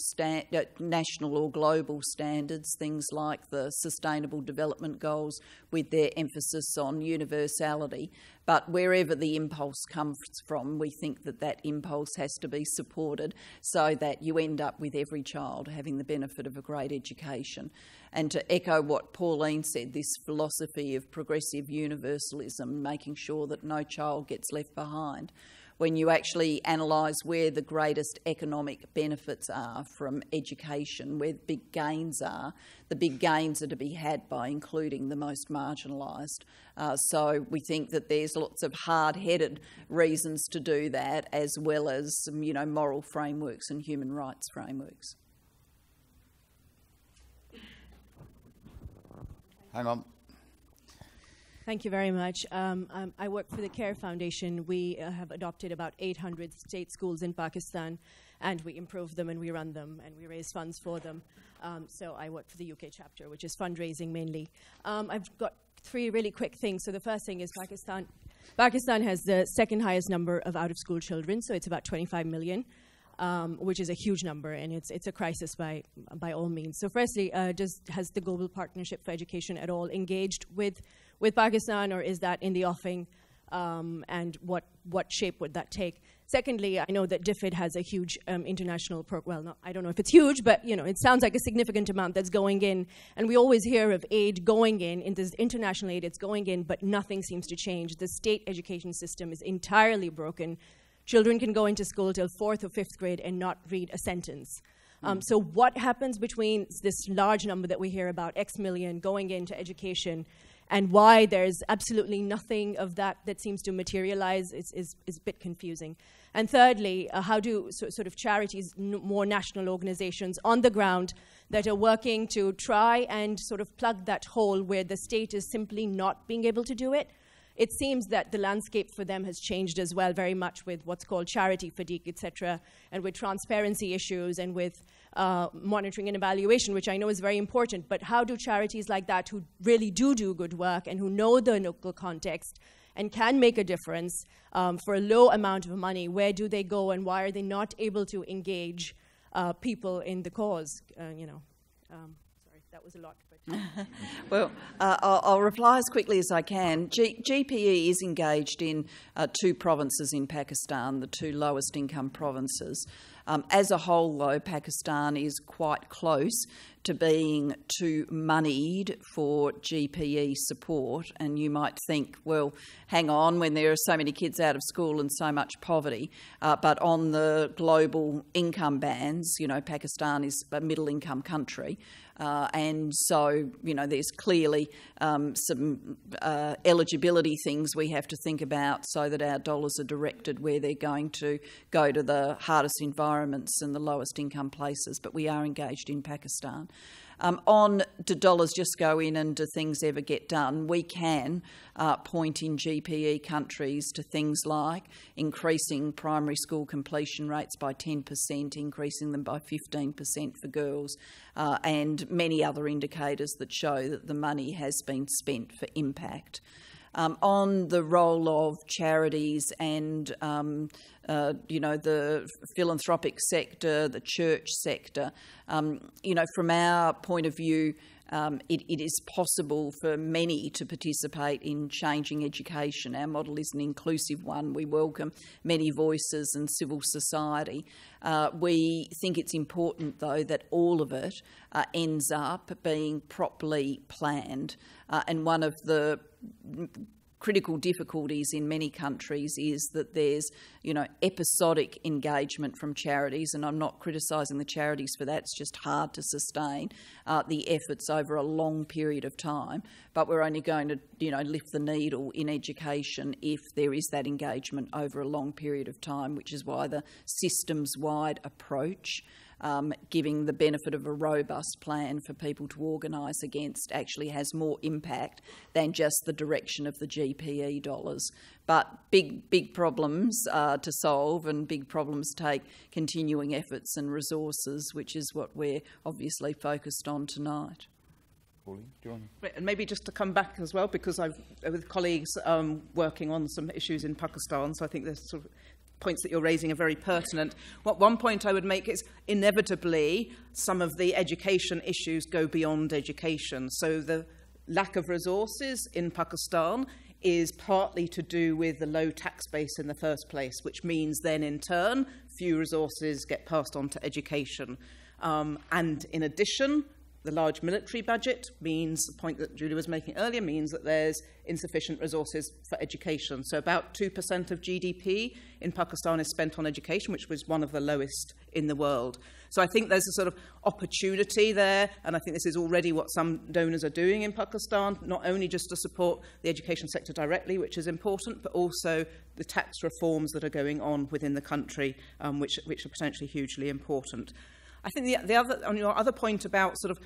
or global standards, things like the Sustainable Development Goals with their emphasis on universality. But wherever the impulse comes from, we think that that impulse has to be supported so that you end up with every child having the benefit of a great education. And to echo what Pauline said, this philosophy of progressive universalism, making sure that no child gets left behind. When you actually analyse where the greatest economic benefits are from education, where the big gains are to be had by including the most marginalised. So we think that there's lots of hard-headed reasons to do that, as well as some, moral frameworks and human rights frameworks. Hang on. Thank you very much. I work for the CARE Foundation. We have adopted about 800 state schools in Pakistan, and we improve them and we run them and we raise funds for them. So I work for the UK chapter, which is fundraising mainly. I've got 3 really quick things. So the first thing is Pakistan. Pakistan has the second highest number of out-of-school children, so it's about 25 million. Which is a huge number, and it's a crisis by all means. So firstly, has the Global Partnership for Education at all engaged with Pakistan, or is that in the offing, and what shape would that take? Secondly, I know that DFID has a huge international I don't know if it's huge, but it sounds like a significant amount that's going in, and we always hear of aid going in this international aid, it's going in, but nothing seems to change. The state education system is entirely broken. Children can go into school till 4th or 5th grade and not read a sentence. So what happens between this large number that we hear about, X million, going into education, and why there's absolutely nothing of that seems to materialize is a bit confusing. And thirdly, how do sort of charities, more national organizations on the ground that are working to try and sort of plug that hole where the state is simply not being able to do it? It seems that the landscape for them has changed as well, very much with what's called charity fatigue, etc., and with transparency issues and with monitoring and evaluation, which I know is very important. But how do charities like that, who really do good work and who know the local context and can make a difference for a low amount of money, where do they go, and why are they not able to engage people in the cause? Sorry, that was a lot. Well, I'll reply as quickly as I can. GPE is engaged in 2 provinces in Pakistan, the 2 lowest income provinces. As a whole, though, Pakistan is quite close to being too moneyed for GPE support, and you might think, well, hang on, when there are so many kids out of school and so much poverty, but on the global income bands, Pakistan is a middle-income country, and so, there's clearly some eligibility things we have to think about so that our dollars are directed where they're going to go to the hardest environments and the lowest income places, but we are engaged in Pakistan. On do dollars just go in and do things ever get done, we can point in GPE countries to things like increasing primary school completion rates by 10%, increasing them by 15% for girls, and many other indicators that show that the money has been spent for impact. On the role of charities and, the philanthropic sector, the church sector, from our point of view, it is possible for many to participate in changing education. Our model is an inclusive one. We welcome many voices and civil society. We think it's important, though, that all of it ends up being properly planned. And one of the critical difficulties in many countries is that there's, episodic engagement from charities, and I'm not criticising the charities for that, it's just hard to sustain the efforts over a long period of time, but we're only going to, lift the needle in education if there is that engagement over a long period of time, which is why the systems-wide approach, giving the benefit of a robust plan for people to organise against, actually has more impact than just the direction of the GPE dollars. But big problems to solve, and big problems take continuing efforts and resources, which is what we're obviously focused on tonight. Pauline, do you want to? And maybe just to come back as well, because I've with colleagues working on some issues in Pakistan, so I think there's sort of points that you're raising are very pertinent. One point I would make is inevitably some of the education issues go beyond education. So the lack of resources in Pakistan is partly to do with the low tax base in the first place, which means then in turn few resources get passed on to education. And in addition, the large military budget means, the point that Julie was making earlier, means that there's insufficient resources for education. So about 2% of GDP in Pakistan is spent on education, which was one of the lowest in the world. So I think there's a sort of opportunity there, and I think this is already what some donors are doing in Pakistan, not only just to support the education sector directly, which is important, but also the tax reforms that are going on within the country, which are potentially hugely important. I think the other, on your other point about sort of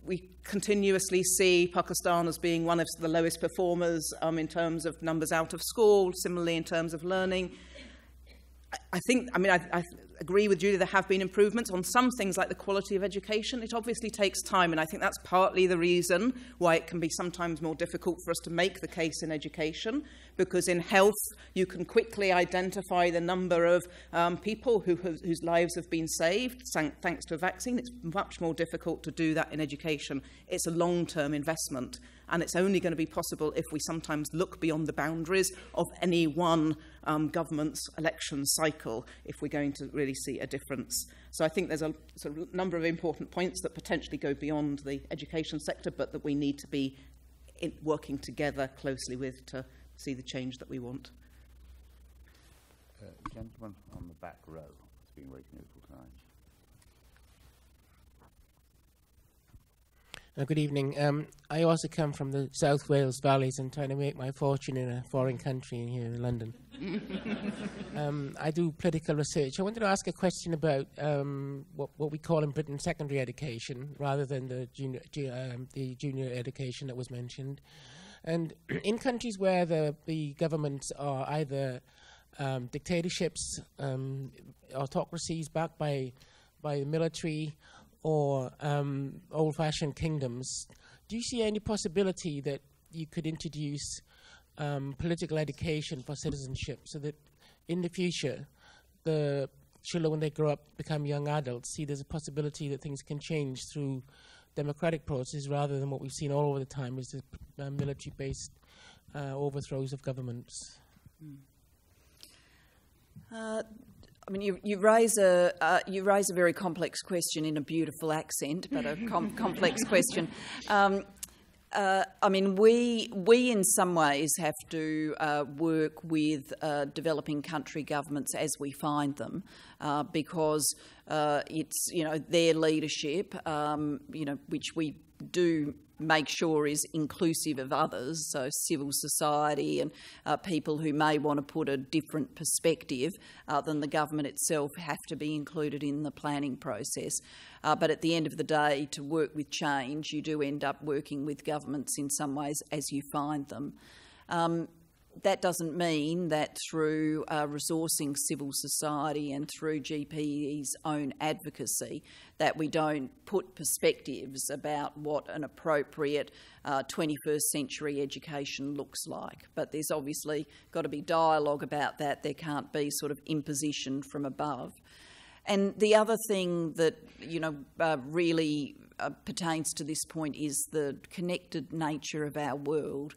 we continuously see Pakistan as being one of the lowest performers in terms of numbers out of school, similarly in terms of learning. I agree with Julie, there have been improvements on some things like the quality of education. It obviously takes time, and I think that's partly the reason why it can be sometimes more difficult for us to make the case in education, because in health you can quickly identify the number of people whose lives have been saved thanks to a vaccine. It's much more difficult to do that in education. It's a long-term investment, and it's only going to be possible if we sometimes look beyond the boundaries of any one government's election cycle if we're going to really see a difference. So I think there's a sort of number of important points that potentially go beyond the education sector, but that we need to be working together closely with to see the change that we want. Gentleman on the back row has been very neutral tonight. Good evening. I also come from the South Wales Valleys and trying to make my fortune in a foreign country here in London. I do political research. I wanted to ask a question about what we call in Britain secondary education rather than the junior education that was mentioned. And in countries where the governments are either dictatorships, autocracies backed by the military, or old-fashioned kingdoms, do you see any possibility that you could introduce political education for citizenship so that in the future the children, when they grow up, become young adults, see there's a possibility that things can change through democratic process rather than what we've seen all over the time is the military-based overthrows of governments? I mean, you raise a very complex question in a beautiful accent, but a complex question. I mean, we in some ways have to work with developing country governments as we find them, because it's their leadership, which we do make sure is inclusive of others, so civil society and people who may want to put a different perspective than the government itself have to be included in the planning process. But at the end of the day, to work with change, you do end up working with governments in some ways as you find them. That doesn't mean that through resourcing civil society and through GPE's own advocacy that we don't put perspectives about what an appropriate 21st century education looks like. But there's obviously got to be dialogue about that. There can't be sort of imposition from above. And the other thing that, really pertains to this point is the connected nature of our world.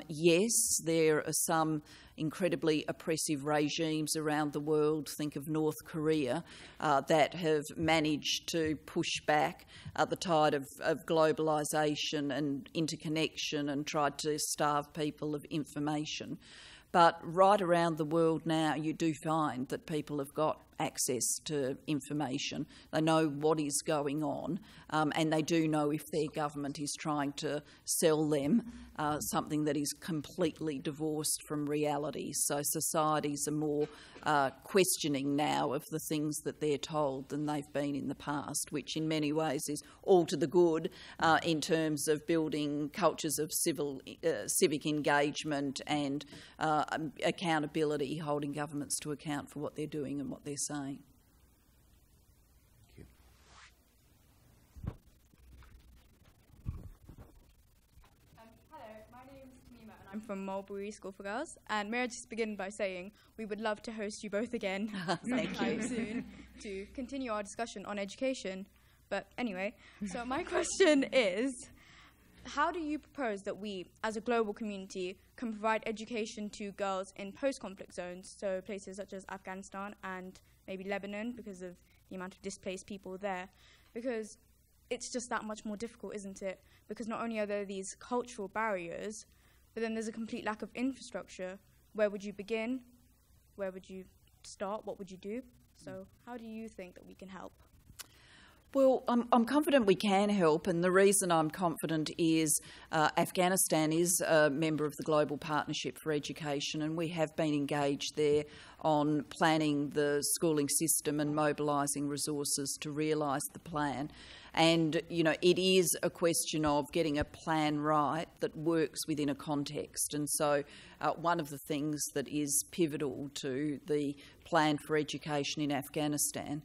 Yes, there are some incredibly oppressive regimes around the world, think of North Korea, that have managed to push back the tide of globalisation and interconnection and tried to starve people of information. But right around the world now, you do find that people have got access to information. They know what is going on, and they do know if their government is trying to sell them something that is completely divorced from reality. So societies are more questioning now of the things that they're told than they've been in the past, which in many ways is all to the good in terms of building cultures of civic engagement and accountability, holding governments to account for what they're doing and what they're saying. I'm from Mulberry School for Girls, and may I just begin by saying we would love to host you both again sometime soon to continue our discussion on education. But anyway, so my question is, how do you propose that we, as a global community, can provide education to girls in post-conflict zones, so places such as Afghanistan and maybe Lebanon, because of the amount of displaced people there? Because it's just that much more difficult, isn't it? Because not only are there these cultural barriers, but then there's a complete lack of infrastructure. Where would you begin? Where would you start? What would you do? So how do you think that we can help? Well, I'm confident we can help, and the reason I'm confident is Afghanistan is a member of the Global Partnership for Education, and we have been engaged there on planning the schooling system and mobilising resources to realise the plan. And, it is a question of getting a plan right that works within a context. And so one of the things that is pivotal to the plan for education in Afghanistan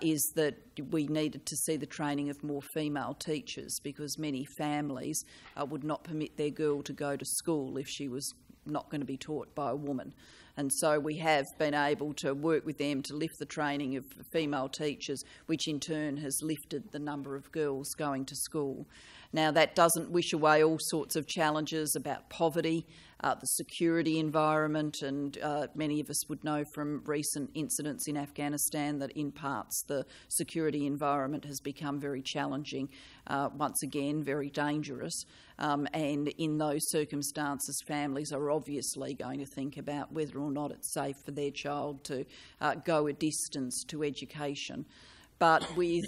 is that we needed to see the training of more female teachers, because many families would not permit their girl to go to school if she was not going to be taught by a woman. And so we have been able to work with them to lift the training of female teachers, which in turn has lifted the number of girls going to school. Now, that doesn't wish away all sorts of challenges about poverty, the security environment, and many of us would know from recent incidents in Afghanistan that in parts the security environment has become very challenging, once again very dangerous. And in those circumstances, families are obviously going to think about whether or not it's safe for their child to go a distance to education. But with,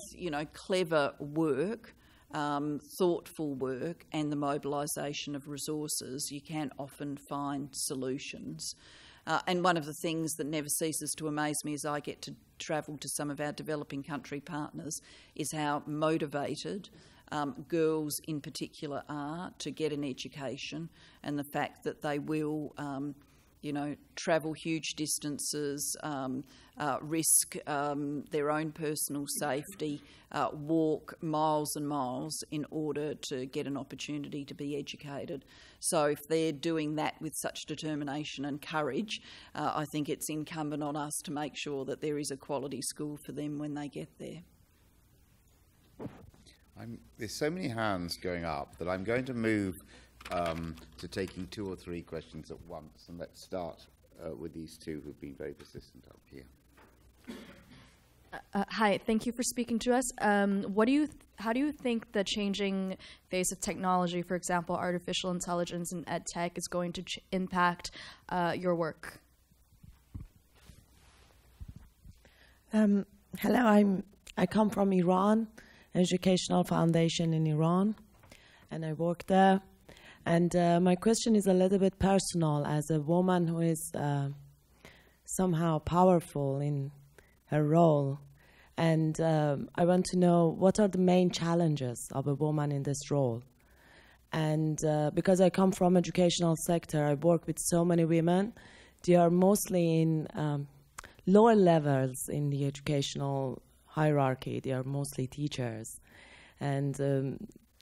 clever work, thoughtful work and the mobilisation of resources, you can often find solutions. And one of the things that never ceases to amaze me as I get to travel to some of our developing country partners is how motivated girls in particular are to get an education, and the fact that they will travel huge distances, risk their own personal safety, walk miles and miles in order to get an opportunity to be educated. So if they're doing that with such determination and courage, I think it's incumbent on us to make sure that there is a quality school for them when they get there. There's so many hands going up that I'm going to move to taking 2 or 3 questions at once, and let's start with these two who've been very persistent up here. Hi, thank you for speaking to us. How do you think the changing face of technology, for example, artificial intelligence and ed tech, is going to impact your work? Hello, I come from Iran, educational foundation in Iran, and I work there. And my question is a little bit personal. As a woman who is somehow powerful in her role, and I want to know what are the main challenges of a woman in this role. And because I come from educational sector, I work with so many women. They are mostly in lower levels in the educational hierarchy. They are mostly teachers, and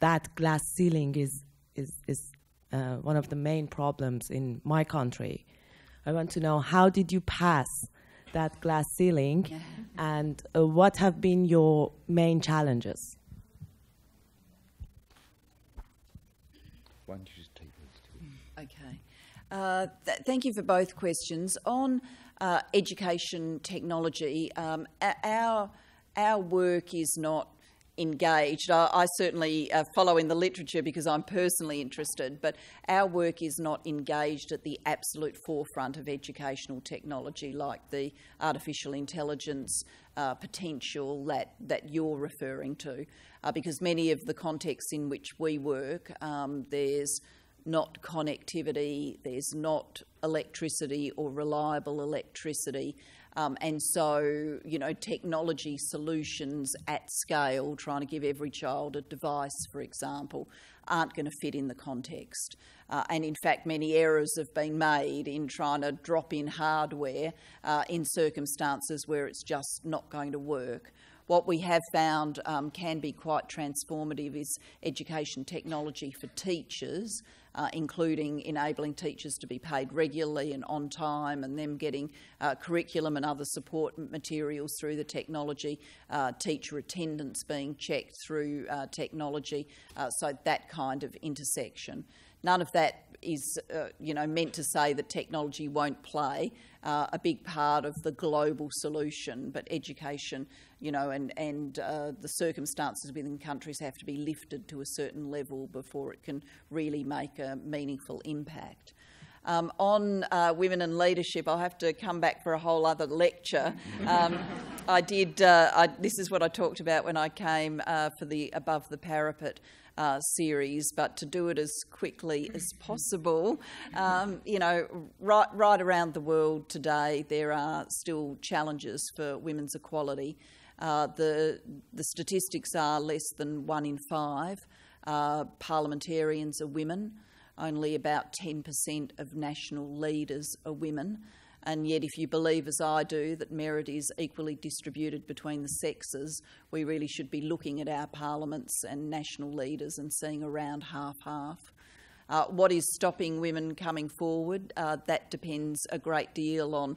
that glass ceiling is one of the main problems in my country. I want to know, how did you pass that glass ceiling, and what have been your main challenges? Why don't you just take those two? Okay. Thank you for both questions. On education technology, our work is not engaged. I certainly follow in the literature because I'm personally interested, but our work is not engaged at the absolute forefront of educational technology like the artificial intelligence potential that you're referring to, because many of the contexts in which we work, there's not connectivity, there's not electricity or reliable electricity. And so, technology solutions at scale, trying to give every child a device, for example, aren't going to fit in the context. And in fact, many errors have been made in trying to drop in hardware in circumstances where it's just not going to work. What we have found can be quite transformative is education technology for teachers, including enabling teachers to be paid regularly and on time, and them getting curriculum and other support materials through the technology, teacher attendance being checked through technology, so that kind of intersection. None of that is, meant to say that technology won't play a big part of the global solution, but education, and the circumstances within countries have to be lifted to a certain level before it can really make a meaningful impact. On women in leadership, I'll have to come back for a whole other lecture. This is what I talked about when I came for the Above the Parapet series, but to do it as quickly as possible, right around the world today, there are still challenges for women's equality. The statistics are less than 1 in 5 parliamentarians are women. Only about 10% of national leaders are women. And yet, if you believe, as I do, that merit is equally distributed between the sexes, we really should be looking at our parliaments and national leaders and seeing around half-half. What is stopping women coming forward? That depends a great deal on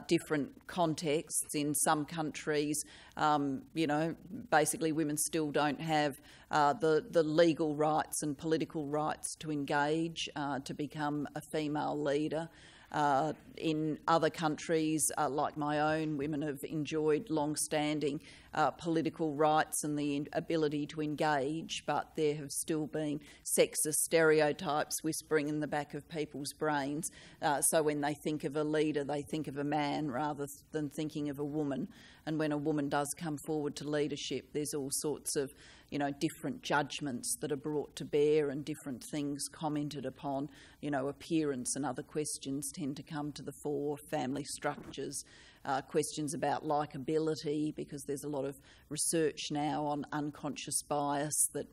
different contexts. In some countries, basically women still don't have the legal rights and political rights to engage, to become a female leader. In other countries, like my own, women have enjoyed long-standing political rights and the ability to engage, but there have still been sexist stereotypes whispering in the back of people's brains. So when they think of a leader, they think of a man rather than thinking of a woman. And when a woman does come forward to leadership, there's all sorts of, different judgments that are brought to bear and different things commented upon. Appearance and other questions tend to come to the fore, family structures, questions about likability, because there's a lot of research now on unconscious bias that,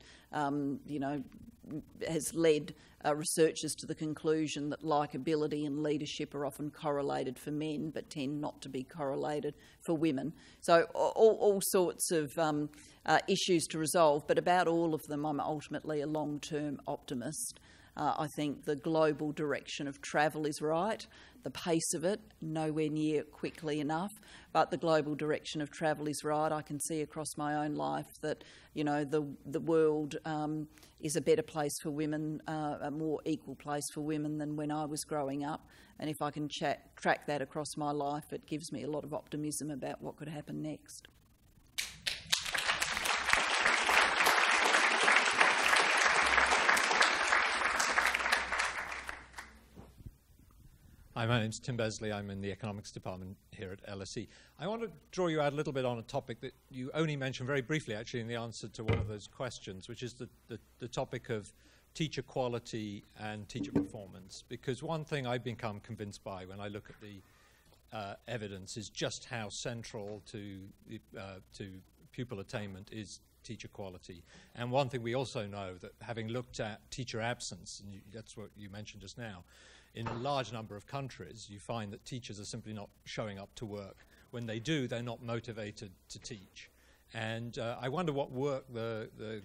has led researchers to the conclusion that likability and leadership are often correlated for men but tend not to be correlated for women. So all sorts of issues to resolve, but about all of them I'm ultimately a long-term optimist. I think the global direction of travel is right. The pace of it, nowhere near quickly enough, but the global direction of travel is right. I can see across my own life that, the world is a better place for women, a more equal place for women than when I was growing up. And if I can track that across my life, it gives me a lot of optimism about what could happen next. Hi, my name's Tim Besley. I'm in the economics department here at LSE. I want to draw you out a little bit on a topic that you only mentioned very briefly, actually, in the answer to one of those questions, which is the topic of teacher quality and teacher performance. Because one thing I've become convinced by when I look at the evidence is just how central to pupil attainment is teacher quality. And one thing we also know, that having looked at teacher absence, and that's what you mentioned just now, in a large number of countries, you find that teachers are simply not showing up to work. When they do, they're not motivated to teach. And I wonder what work the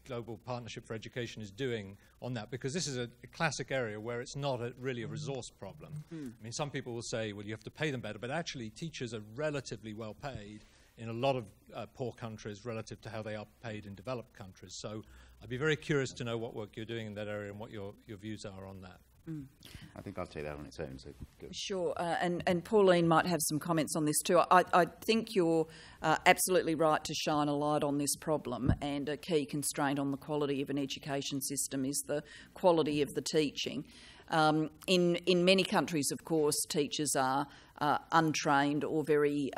Global Partnership for Education is doing on that, because this is a classic area where it's not really a resource problem. I mean, some people will say, well, you have to pay them better, but actually teachers are relatively well paid in a lot of poor countries relative to how they are paid in developed countries. So I'd be very curious to know what work you're doing in that area and what your views are on that. I think I'll take that on its own. So go. Sure, and Pauline might have some comments on this too. I think you're absolutely right to shine a light on this problem, and a key constraint on the quality of an education system is the quality of the teaching. In many countries, of course, teachers are untrained or very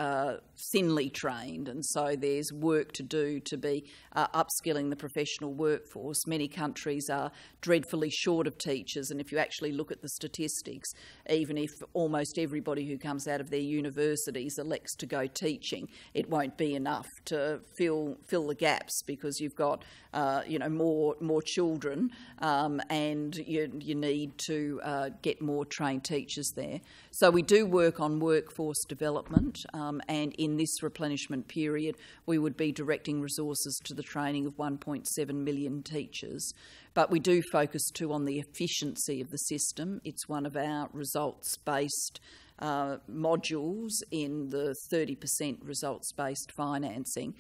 thinly trained, and so there's work to do to be upskilling the professional workforce. Many countries are dreadfully short of teachers, and if you actually look at the statistics, even if almost everybody who comes out of their universities elects to go teaching, it won't be enough to fill the gaps, because you've got more children, and you need to get more trained teachers there. So we do work on workforce development, and in this replenishment period we would be directing resources to the training of 1.7 million teachers. But we do focus too on the efficiency of the system. It's one of our results-based modules in the 30% results-based financing.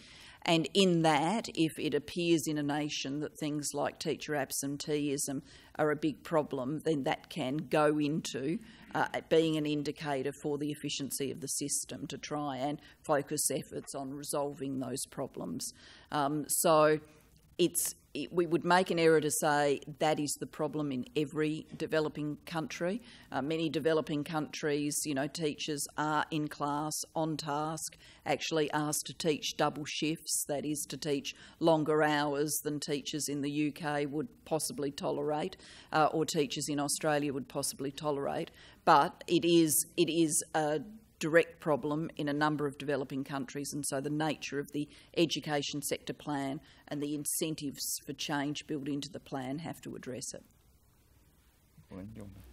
And in that, if it appears in a nation that things like teacher absenteeism are a big problem, then that can go into being an indicator for the efficiency of the system to try and focus efforts on resolving those problems. We would make an error to say that is the problem in every developing country. Many developing countries, teachers are in class, on task, actually asked to teach double shifts, that is to teach longer hours than teachers in the UK would possibly tolerate, or teachers in Australia would possibly tolerate. But it is a direct problem in a number of developing countries, and so the nature of the education sector plan and the incentives for change built into the plan have to address it.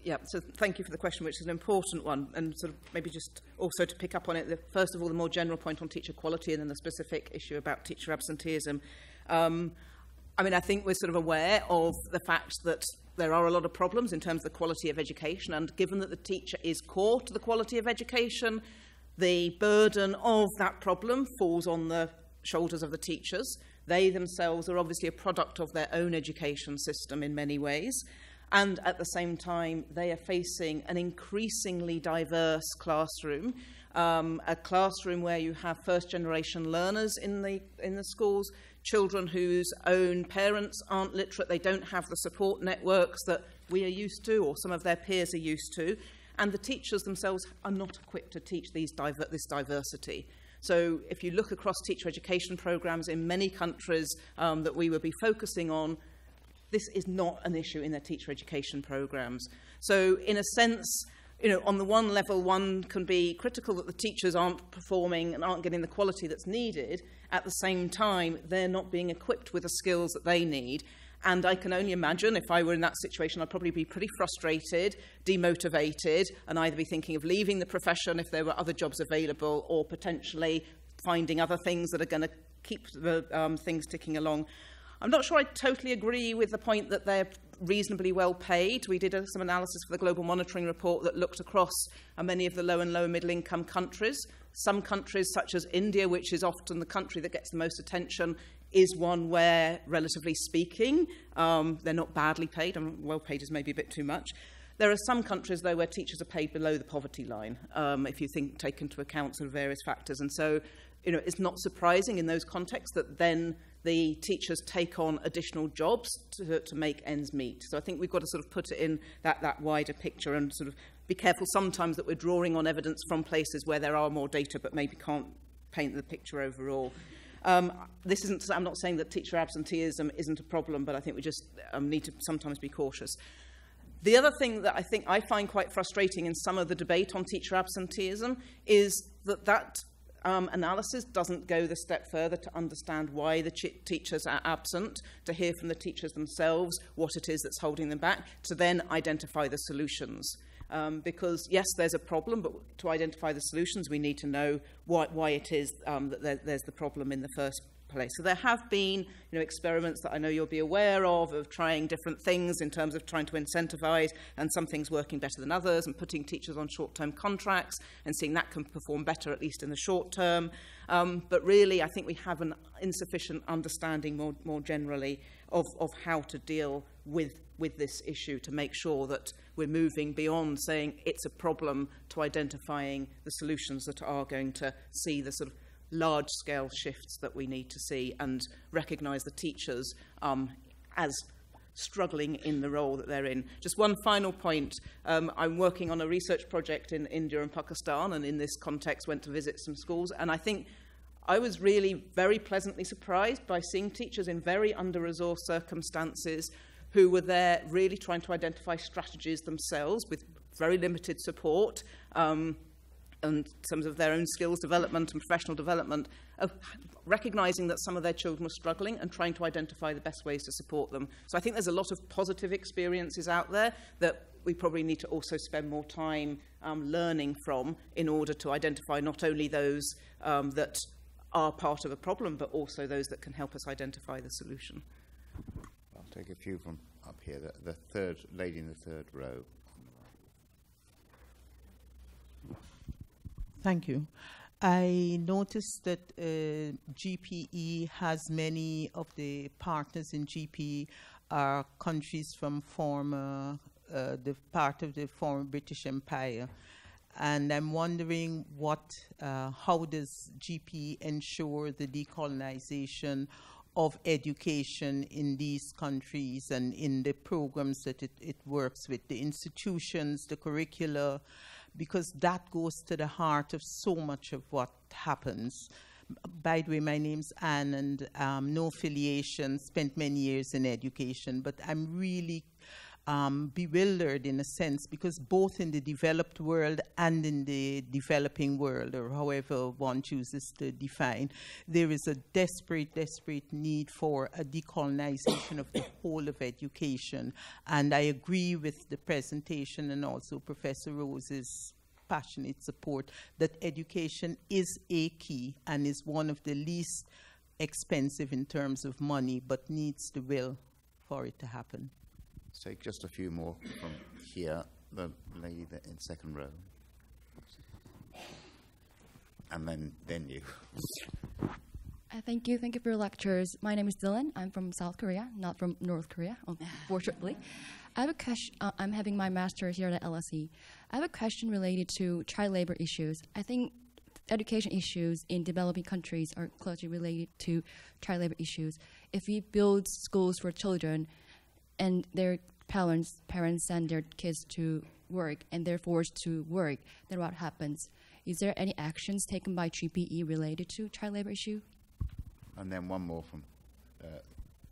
Yeah, so thank you for the question, which is an important one, and sort of maybe just also to pick up on it, first of all, the more general point on teacher quality and then the specific issue about teacher absenteeism. I think we're sort of aware of the fact that there are a lot of problems in terms of the quality of education, and given that the teacher is core to the quality of education, the burden of that problem falls on the shoulders of the teachers. They themselves are obviously a product of their own education system in many ways. And at the same time, they are facing an increasingly diverse classroom, a classroom where you have first-generation learners in the schools, children whose own parents aren't literate, they don't have the support networks that we are used to or some of their peers are used to, and the teachers themselves are not equipped to teach this diversity. So if you look across teacher education programs in many countries that we will be focusing on, this is not an issue in their teacher education programs. So in a sense, on the one level, one can be critical that the teachers aren't performing and aren't getting the quality that's needed. At the same time, they're not being equipped with the skills that they need. And I can only imagine if I were in that situation, I'd probably be pretty frustrated, demotivated, and either be thinking of leaving the profession if there were other jobs available, or potentially finding other things that are going to keep the things ticking along. I'm not sure I totally agree with the point that they're reasonably well paid. We did some analysis for the Global Monitoring Report that looked across many of the low and lower middle income countries. Some countries, such as India, which is often the country that gets the most attention, is one where, relatively speaking, they're not badly paid. Well paid is maybe a bit too much. There are some countries, though, where teachers are paid below the poverty line, if you take into account sort of various factors. And so, it's not surprising in those contexts that then the teachers take on additional jobs to make ends meet. So I think we've got to sort of put it in that wider picture and sort of be careful sometimes that we're drawing on evidence from places where there are more data but maybe can't paint the picture overall. I'm not saying that teacher absenteeism isn't a problem, but I think we just need to sometimes be cautious. The other thing that I think I find quite frustrating in some of the debate on teacher absenteeism is that analysis doesn't go the step further to understand why the teachers are absent, to hear from the teachers themselves what it is that's holding them back, to then identify the solutions. Because, yes, there's a problem, but to identify the solutions, we need to know why it is that there's the problem in the first place. So there have been experiments that I know you'll be aware of trying different things in terms of trying to incentivize, and some things working better than others, and putting teachers on short-term contracts and seeing that can perform better, at least in the short term. But really, I think we have an insufficient understanding more generally of how to deal with this issue, to make sure that we're moving beyond saying it's a problem to identifying the solutions that are going to see the sort of large-scale shifts that we need to see, and recognise the teachers as struggling in the role that they're in. Just one final point. I'm working on a research project in India and Pakistan, and in this context went to visit some schools, and I think I was really very pleasantly surprised by seeing teachers in very under-resourced circumstances who were there really trying to identify strategies themselves with very limited support, and some of their own skills development and professional development, of recognising that some of their children were struggling and trying to identify the best ways to support them. So I think there's a lot of positive experiences out there that we probably need to also spend more time learning from, in order to identify not only those that are part of a problem, but also those that can help us identify the solution. I'll take a few from up here. The third lady in the third row. Thank you. I noticed that GPE has many of the partners in GPE are countries from the part of the former British Empire. And I'm wondering how does GPE ensure the decolonization of education in these countries and in the programs that it works with, the institutions, the curricula, because that goes to the heart of so much of what happens. By the way, my name's Anne, and no affiliation, spent many years in education, but I'm really bewildered in a sense, because both in the developed world and in the developing world, or however one chooses to define, there is a desperate need for a decolonization of the whole of education. And I agree with the presentation and also Professor Rose's passionate support that education is a key and is one of the least expensive in terms of money, but needs the will for it to happen. Let's take just a few more from here. The lady in second row. And then you. Thank you for your lectures. My name is Dylan. I'm from South Korea, not from North Korea, unfortunately. I have a question. I'm having my master's here at LSE. I have a question related to child labor issues. I think education issues in developing countries are closely related to child labor issues. If we build schools for children and their parents send their kids to work and they're forced to work, then what happens? Is there any actions taken by GPE related to child labor issue? And then one more from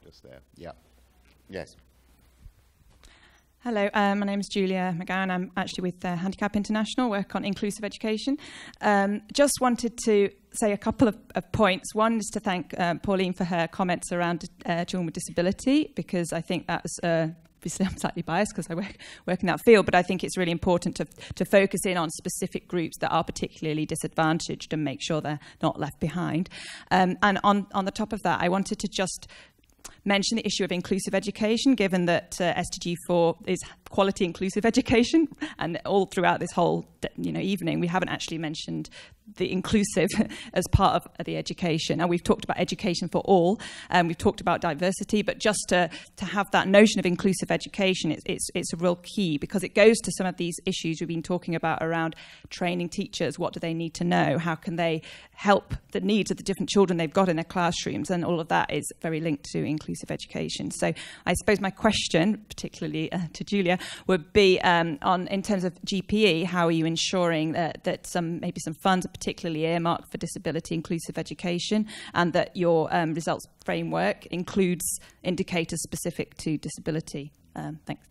just there. Yeah. Yes. Hello, my name is Julia McGowan. I'm actually with Handicap International, work on inclusive education. Just wanted to say a couple of points. One is to thank Pauline for her comments around children with disability, because I think that's obviously I'm slightly biased because I work in that field, but I think it's really important to focus in on specific groups that are particularly disadvantaged and make sure they're not left behind. And on the top of that, I wanted to just mention the issue of inclusive education, given that SDG 4 is quality inclusive education, and all throughout this whole evening we haven't actually mentioned the inclusive as part of the education. And we've talked about education for all, and we've talked about diversity, but just to have that notion of inclusive education, it's a real key, because it goes to some of these issues we've been talking about around training teachers. What do they need to know? How can they help the needs of the different children they've got in their classrooms? And all of that is very linked to inclusive education. So I suppose my question, particularly to Julia, would be in terms of GPE, how are you ensuring that maybe some funds are particularly earmarked for disability inclusive education, and that your results framework includes indicators specific to disability? Thanks.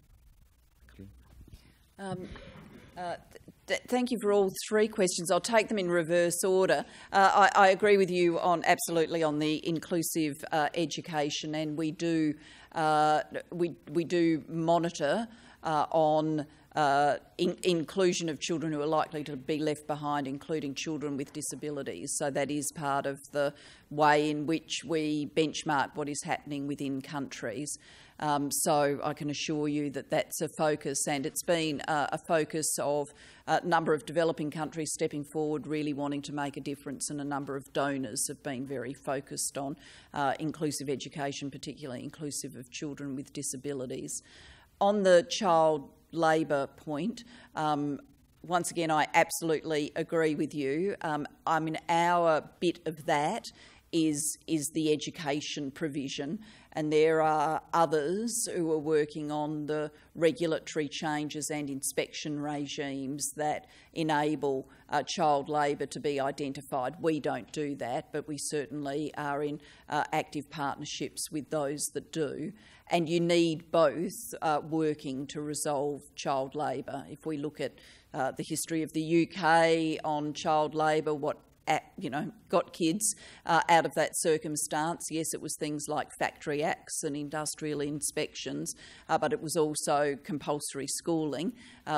Thank you for all three questions. I'll take them in reverse order. I agree with you absolutely on the inclusive education, and we do monitor on inclusion of children who are likely to be left behind, including children with disabilities. So that is part of the way in which we benchmark what is happening within countries. So I can assure you that that's a focus, and it's been a focus of a number of developing countries stepping forward, really wanting to make a difference, and a number of donors have been very focused on inclusive education, particularly inclusive of children with disabilities. On the child labour point, once again, I absolutely agree with you. I mean, our bit of that is the education provision, and there are others who are working on the regulatory changes and inspection regimes that enable child labour to be identified. We don't do that, but we certainly are in active partnerships with those that do. And you need both working to resolve child labour. If we look at the history of the UK on child labour, what got kids out of that circumstance. Yes, it was things like factory acts and industrial inspections, but it was also compulsory schooling,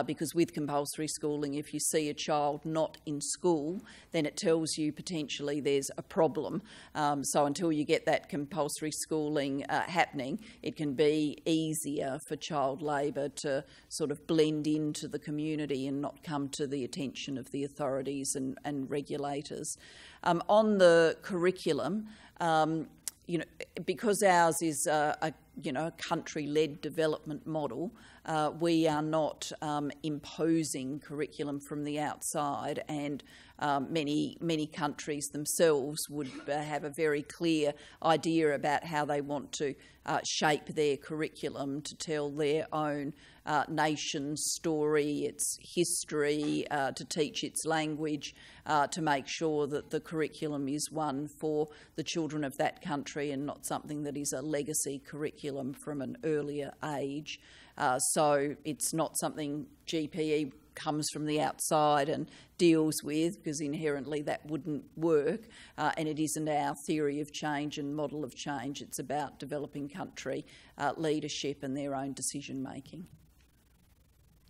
because with compulsory schooling, if you see a child not in school, then it tells you potentially there's a problem. So until you get that compulsory schooling happening, it can be easier for child labour to sort of blend into the community and not come to the attention of the authorities and regulators. On the curriculum, because ours is a country-led development model, we are not imposing curriculum from the outside, and many countries themselves would have a very clear idea about how they want to shape their curriculum to tell their own nation's story, its history, to teach its language, to make sure that the curriculum is one for the children of that country and not something that is a legacy curriculum from an earlier age. So it's not something GPE comes from the outside and deals with, because inherently that wouldn't work, and it isn't our theory of change and model of change. It's about developing country leadership and their own decision making.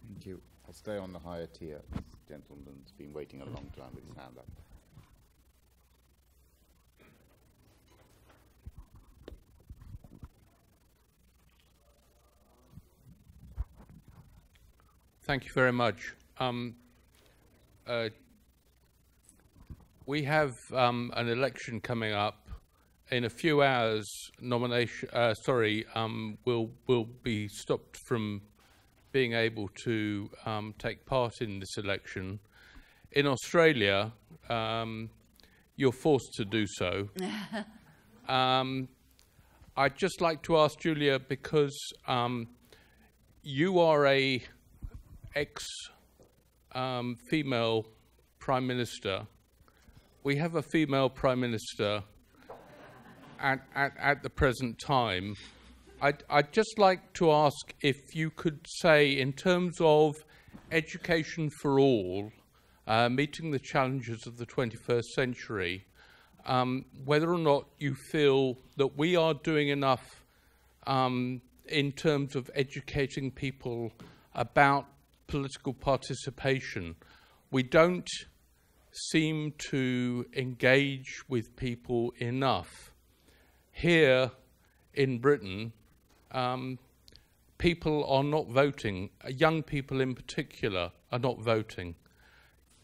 Thank you. I'll stay on the higher tier. This gentleman's been waiting a long time with his hand up. Thank you very much. We have an election coming up in a few hours, will be stopped from being able to take part in this election. In Australia, you're forced to do so. I'd just like to ask Julia, because you are a ex-female Prime Minister. We have a female Prime Minister at the present time. I'd just like to ask if you could say, in terms of education for all, meeting the challenges of the 21st century, whether or not you feel that we are doing enough in terms of educating people about political participation. We don't seem to engage with people enough. Here in Britain, people are not voting. Young people in particular are not voting.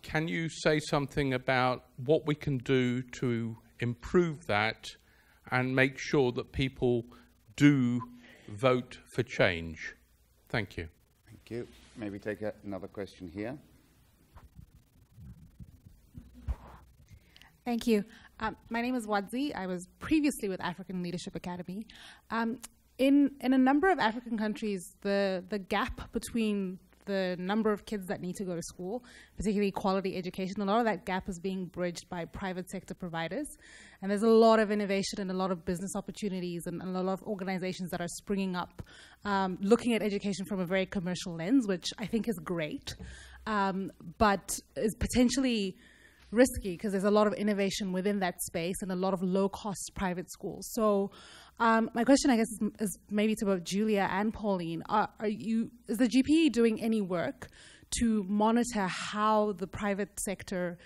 Can you say something about what we can do to improve that and make sure that people do vote for change? Thank you. Thank you. Maybe take another question here. Thank you. My name is Wadzi. I was previously with African Leadership Academy. In a number of African countries, the gap between the number of kids that need to go to school, particularly quality education, a lot of that gap is being bridged by private sector providers. And there's a lot of innovation and a lot of business opportunities and a lot of organizations that are springing up, looking at education from a very commercial lens, which I think is great, but is potentially risky because there's a lot of innovation within that space and a lot of low-cost private schools. So my question, I guess, is maybe to both Julia and Pauline. Is the GPE doing any work to monitor how the private sector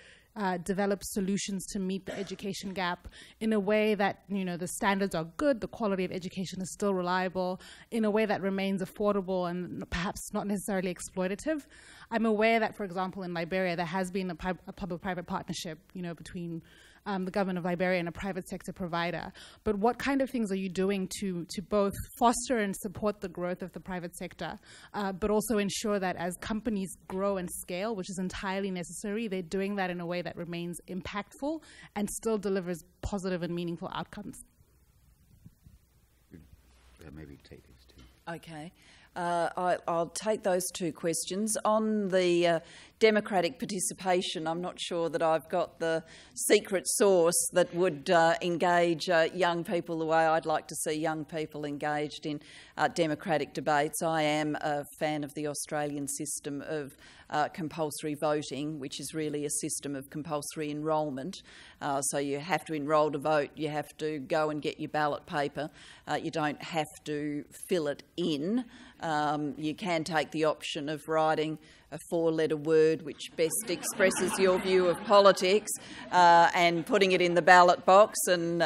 develops solutions to meet the education gap in a way that, you know, the standards are good, the quality of education is still reliable, in a way that remains affordable and perhaps not necessarily exploitative? I'm aware that, for example, in Liberia, there has been a public-private partnership, you know, between the government of Liberia and a private sector provider. But what kind of things are you doing to both foster and support the growth of the private sector, but also ensure that as companies grow and scale, which is entirely necessary, they're doing that in a way that remains impactful and still delivers positive and meaningful outcomes? Maybe take these two. Okay. I'll take those two questions. On the democratic participation, I'm not sure that I've got the secret sauce that would engage young people the way I'd like to see young people engaged in democratic debates. I am a fan of the Australian system of compulsory voting, which is really a system of compulsory enrolment. So you have to enrol to vote, you have to go and get your ballot paper, you don't have to fill it in. You can take the option of writing a 4-letter word which best expresses your view of politics and putting it in the ballot box, and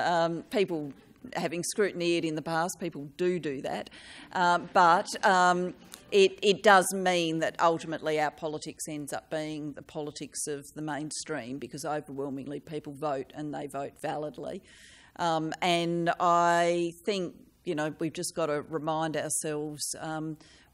people, having scrutineered in the past, people do that. But it does mean that ultimately our politics ends up being the politics of the mainstream, because overwhelmingly people vote and they vote validly. And I think, you know, we've just got to remind ourselves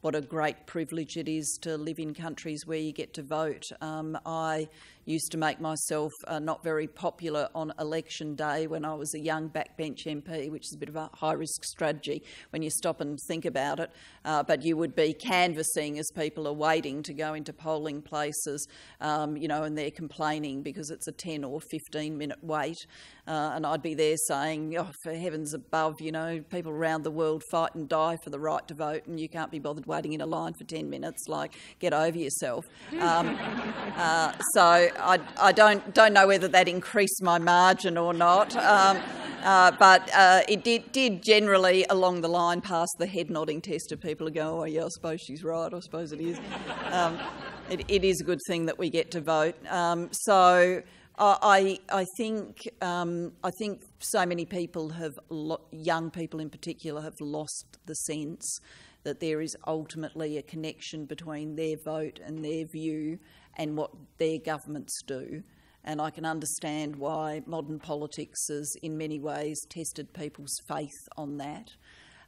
what a great privilege it is to live in countries where you get to vote. I used to make myself not very popular on election day when I was a young backbench MP, which is a bit of a high-risk strategy when you stop and think about it. But you would be canvassing as people are waiting to go into polling places, you know, and they're complaining because it's a 10 or 15-minute wait. And I'd be there saying, oh, for heavens above, you know, people around the world fight and die for the right to vote, and you can't be bothered waiting in a line for 10 minutes, like, get over yourself. So I don't know whether that increased my margin or not, but it did generally, along the line, pass the head-nodding test of people who go, oh, yeah, I suppose she's right, I suppose it is. It is a good thing that we get to vote. So I think so many people have, young people in particular, have lost the sense that there is ultimately a connection between their vote and their view and what their governments do. and I can understand why modern politics has in many ways tested people's faith on that.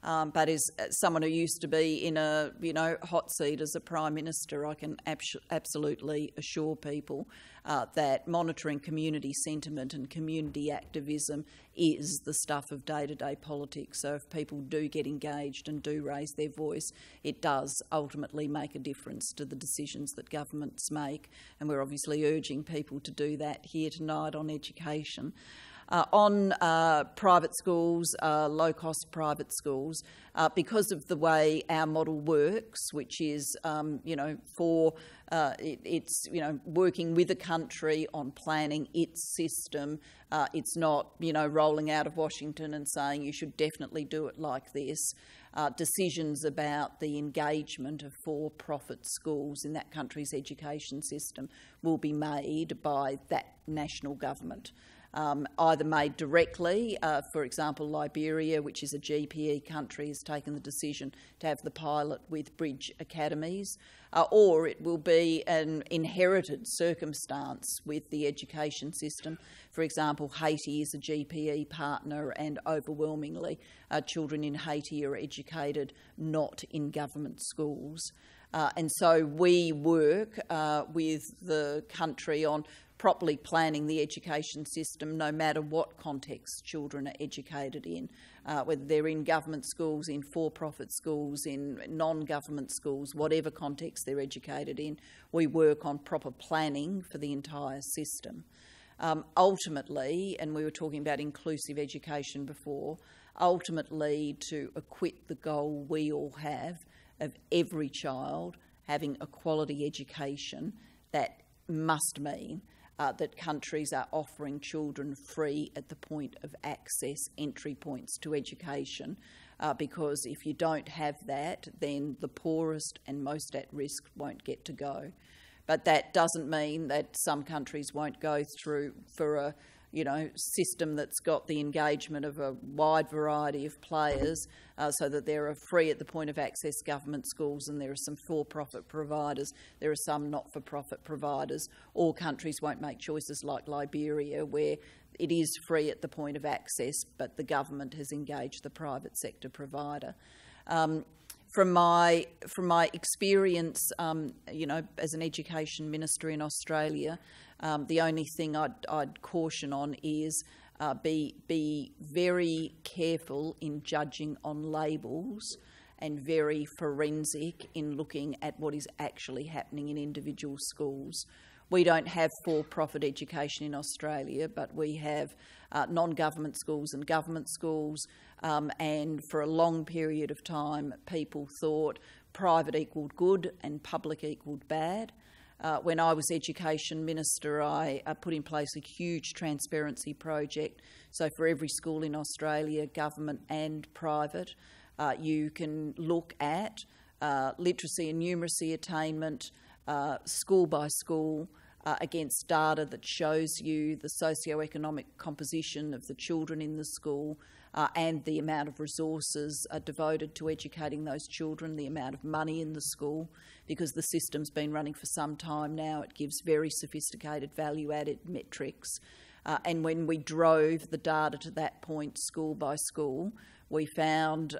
But as someone who used to be in a hot seat as a Prime Minister, I can absolutely assure people that monitoring community sentiment and community activism is the stuff of day-to-day politics. So if people do get engaged and do raise their voice, it does ultimately make a difference to the decisions that governments make, and we're obviously urging people to do that here tonight on education. On private schools, low-cost private schools, because of the way our model works, which is, it's working with a country on planning its system. It's not, rolling out of Washington and saying you should definitely do it like this. Decisions about the engagement of for-profit schools in that country's education system will be made by that national government. Either made directly, for example, Liberia, which is a GPE country, has taken the decision to have the pilot with bridge academies, or it will be an inherited circumstance with the education system. For example, Haiti is a GPE partner, and overwhelmingly children in Haiti are educated not in government schools. And so we work with the country on properly planning the education system, no matter what context children are educated in, whether they're in government schools, in for-profit schools, in non-government schools, whatever context they're educated in, we work on proper planning for the entire system. Ultimately, and we were talking about inclusive education before, ultimately to acquit the goal we all have of every child having a quality education, that must mean that countries are offering children free at the point of access entry points to education, because if you don't have that, then the poorest and most at risk won't get to go. But that doesn't mean that some countries won't go through for a system that's got the engagement of a wide variety of players, so that there are free at the point of access government schools and there are some for-profit providers, there are some not-for-profit providers. All countries won't make choices like Liberia, where it is free at the point of access, but the government has engaged the private sector provider. From my experience, as an education minister in Australia, the only thing I'd caution on is be very careful in judging on labels and very forensic in looking at what is actually happening in individual schools. We don't have for-profit education in Australia, but we have non-government schools and government schools, and for a long period of time people thought private equalled good and public equalled bad. When I was Education Minister, I put in place a huge transparency project. So for every school in Australia, government and private, you can look at literacy and numeracy attainment, school by school, against data that shows you the socio-economic composition of the children in the school, and the amount of resources devoted to educating those children, the amount of money in the school, because the system's been running for some time now. It gives very sophisticated value-added metrics. And when we drove the data to that point, school by school, we found,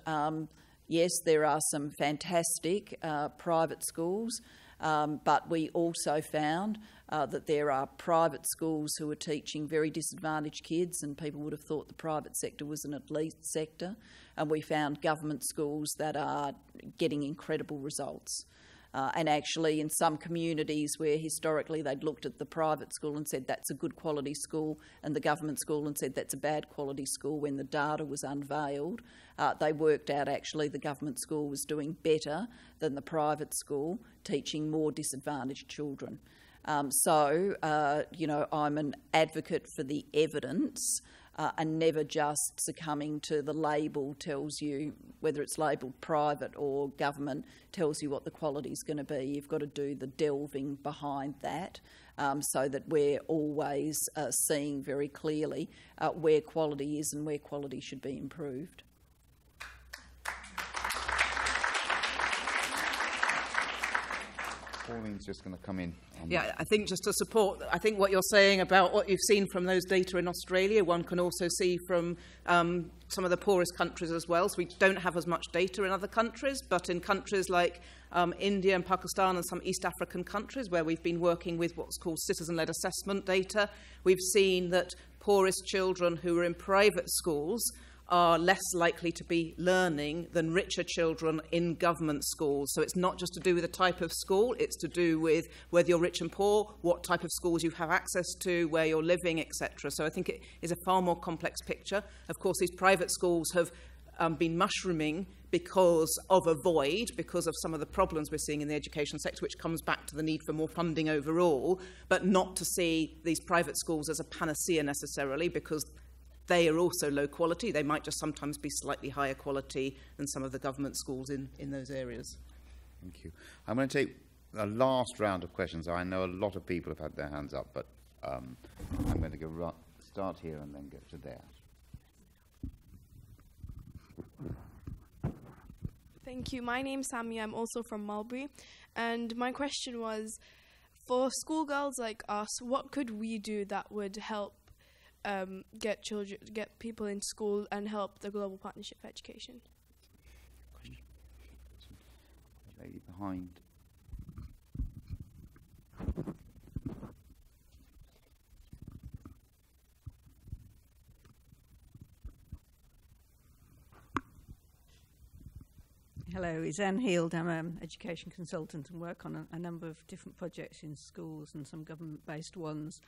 yes, there are some fantastic private schools, but we also found that there are private schools who are teaching very disadvantaged kids, and people would have thought the private sector was an elite sector. And we found government schools that are getting incredible results. And actually in some communities where historically they'd looked at the private school and said that's a good quality school, and the government school and said that's a bad quality school, when the data was unveiled, they worked out actually the government school was doing better than the private school, teaching more disadvantaged children. So I'm an advocate for the evidence, and never just succumbing to the label tells you, whether it's labelled private or government, tells you what the quality is going to be. You've got to do the delving behind that, so that we're always seeing very clearly where quality is and where quality should be improved. Pauline's just going to come in. Yeah, I think just to support, I think what you're saying about what you've seen from those data in Australia, one can also see from some of the poorest countries as well. So we don't have as much data in other countries, but in countries like India and Pakistan and some East African countries where we've been working with what's called citizen-led assessment data, we've seen that poorest children who are in private schools are less likely to be learning than richer children in government schools. So it's not just to do with the type of school, it's to do with whether you're rich and poor, what type of schools you have access to, where you're living, etc. So I think it is a far more complex picture. Of course, these private schools have been mushrooming because of a void, because of some of the problems we're seeing in the education sector, which comes back to the need for more funding overall, but not to see these private schools as a panacea necessarily, because they are also low quality. They might just sometimes be slightly higher quality than some of the government schools in those areas. Thank you. I'm going to take a last round of questions. I know a lot of people have had their hands up, but I'm going to start here and then get to there. Thank you. My name's Sammy. I'm also from Mulberry. And my question was, for schoolgirls like us, what could we do that would help get people in school and help the Global Partnership for Education? Lady behind. Hello, it's Anne Heald. I'm an education consultant and work on a number of different projects in schools and some government-based ones.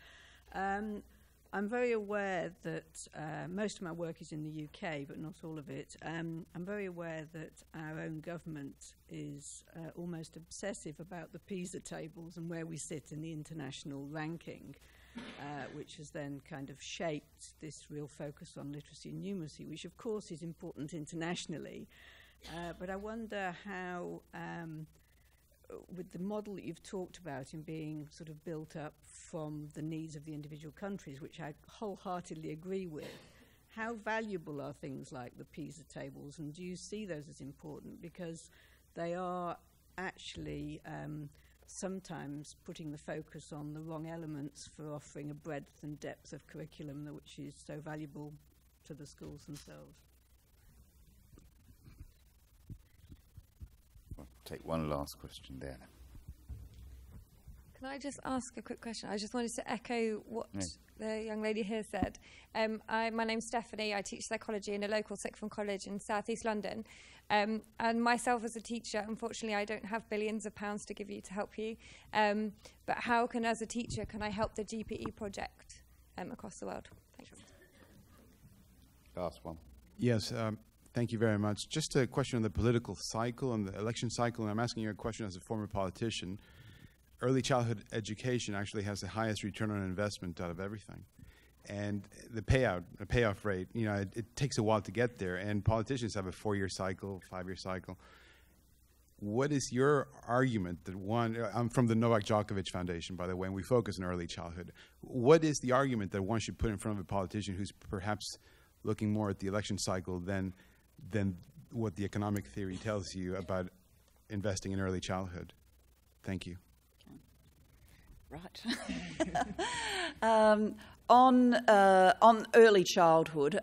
I'm very aware that most of my work is in the UK, but not all of it. I'm very aware that our own government is almost obsessive about the PISA tables and where we sit in the international ranking, which has then kind of shaped this real focus on literacy and numeracy, which of course is important internationally. But I wonder how, with the model that you've talked about in being sort of built up from the needs of the individual countries, which I wholeheartedly agree with, how valuable are things like the PISA tables, and do you see those as important? Because they are actually sometimes putting the focus on the wrong elements for offering a breadth and depth of curriculum which is so valuable to the schools themselves. I'll take one last question there. Can I just ask a quick question? I just wanted to echo what the young lady here said. My name's Stephanie. I teach psychology in a local sixth form college in South East London. And myself as a teacher, unfortunately, I don't have billions of pounds to give you to help you. But how can, as a teacher, can I help the GPE project across the world? Thanks. Last one. Yes. Thank you very much. Just a question on the political cycle and the election cycle, and I'm asking you a question as a former politician. Early childhood education actually has the highest return on investment out of everything. And the payoff rate, you know, it takes a while to get there, and politicians have a 4-year cycle, 5-year cycle. What is your argument that one, I'm from the Novak Djokovic Foundation, by the way, and we focus on early childhood. What is the argument that one should put in front of a politician who's perhaps looking more at the election cycle than what the economic theory tells you about investing in early childhood? Thank you. Right. On early childhood,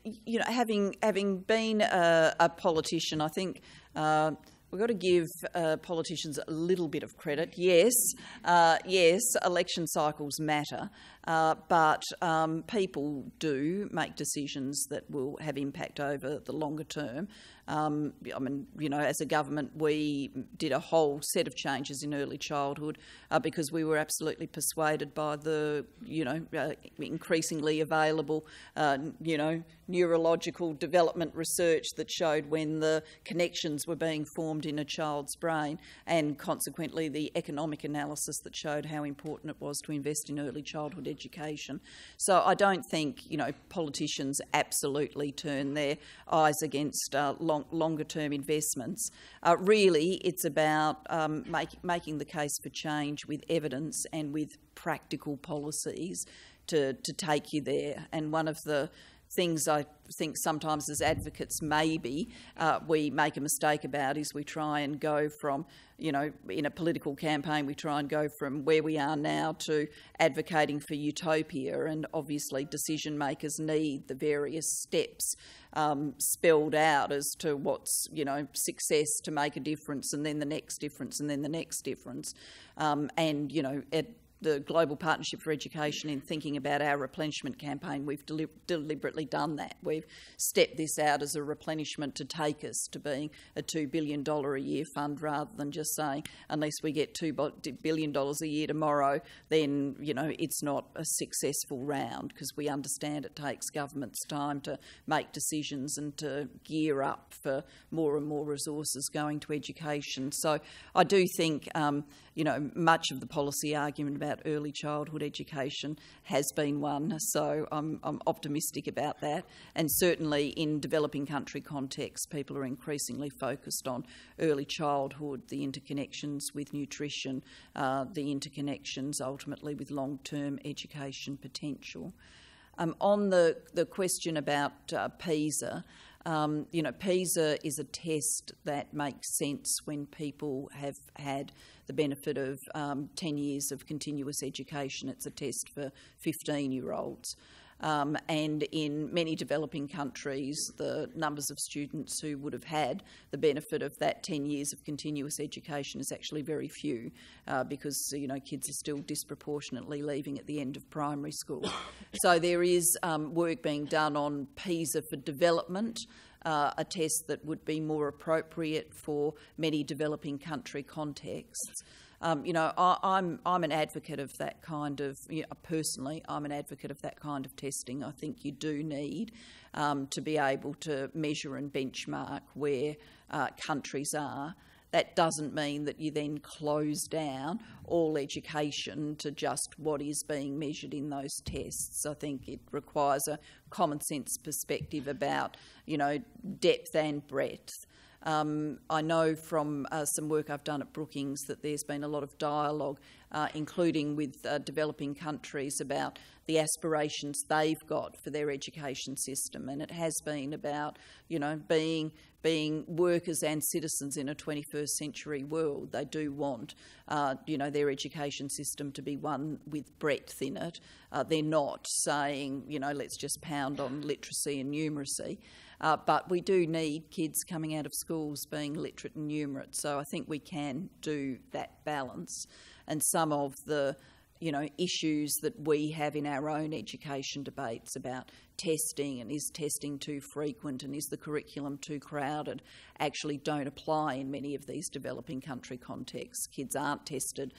you know, having been a politician, I think we've got to give politicians a little bit of credit. Yes, election cycles matter, but people do make decisions that will have impact over the longer term. I mean, you know, as a government, we did a whole set of changes in early childhood because we were absolutely persuaded by the, you know, increasingly available, you know, neurological development research that showed when the connections were being formed in a child's brain, and consequently the economic analysis that showed how important it was to invest in early childhood education. So I don't think, you know, politicians absolutely turn their eyes against longer-term investments. Really, it's about making the case for change with evidence and with practical policies to take you there. And one of the things I think sometimes as advocates maybe we make a mistake about is we try and go from, in a political campaign, we try and go from where we are now to advocating for utopia, and obviously decision makers need the various steps spelled out as to what's, success to make a difference, and then the next difference, and then the next difference. The Global Partnership for Education, in thinking about our replenishment campaign, we've deliberately done that. We've stepped this out as a replenishment to take us to being a $2 billion a year fund, rather than just saying, unless we get $2 billion a year tomorrow, then, it's not a successful round, because we understand it takes governments time to make decisions and to gear up for more and more resources going to education. So I do think, much of the policy argument about early childhood education has been won, so I'm optimistic about that. And certainly in developing country contexts, people are increasingly focused on early childhood, the interconnections with nutrition, the interconnections ultimately with long-term education potential. On the question about PISA, PISA is a test that makes sense when people have had the benefit of 10 years of continuous education. It's a test for 15-year-olds. And in many developing countries, the numbers of students who would have had the benefit of that 10 years of continuous education is actually very few, because kids are still disproportionately leaving at the end of primary school. So there is work being done on PISA for development, a test that would be more appropriate for many developing country contexts. I'm an advocate of that kind of, personally, I'm an advocate of that kind of testing. I think you do need to be able to measure and benchmark where countries are. That doesn't mean that you then close down all education to just what is being measured in those tests. I think it requires a common sense perspective about, depth and breadth. I know from some work I've done at Brookings that there's been a lot of dialogue, including with developing countries, about the aspirations they've got for their education system, and it has been about, being workers and citizens in a 21st century world. They do want, their education system to be one with breadth in it. They're not saying, let's just pound on literacy and numeracy. But we do need kids coming out of schools being literate and numerate. So I think we can do that balance. And some of the issues that we have in our own education debates about testing, and is testing too frequent, and is the curriculum too crowded, actually don't apply in many of these developing country contexts. Kids aren't tested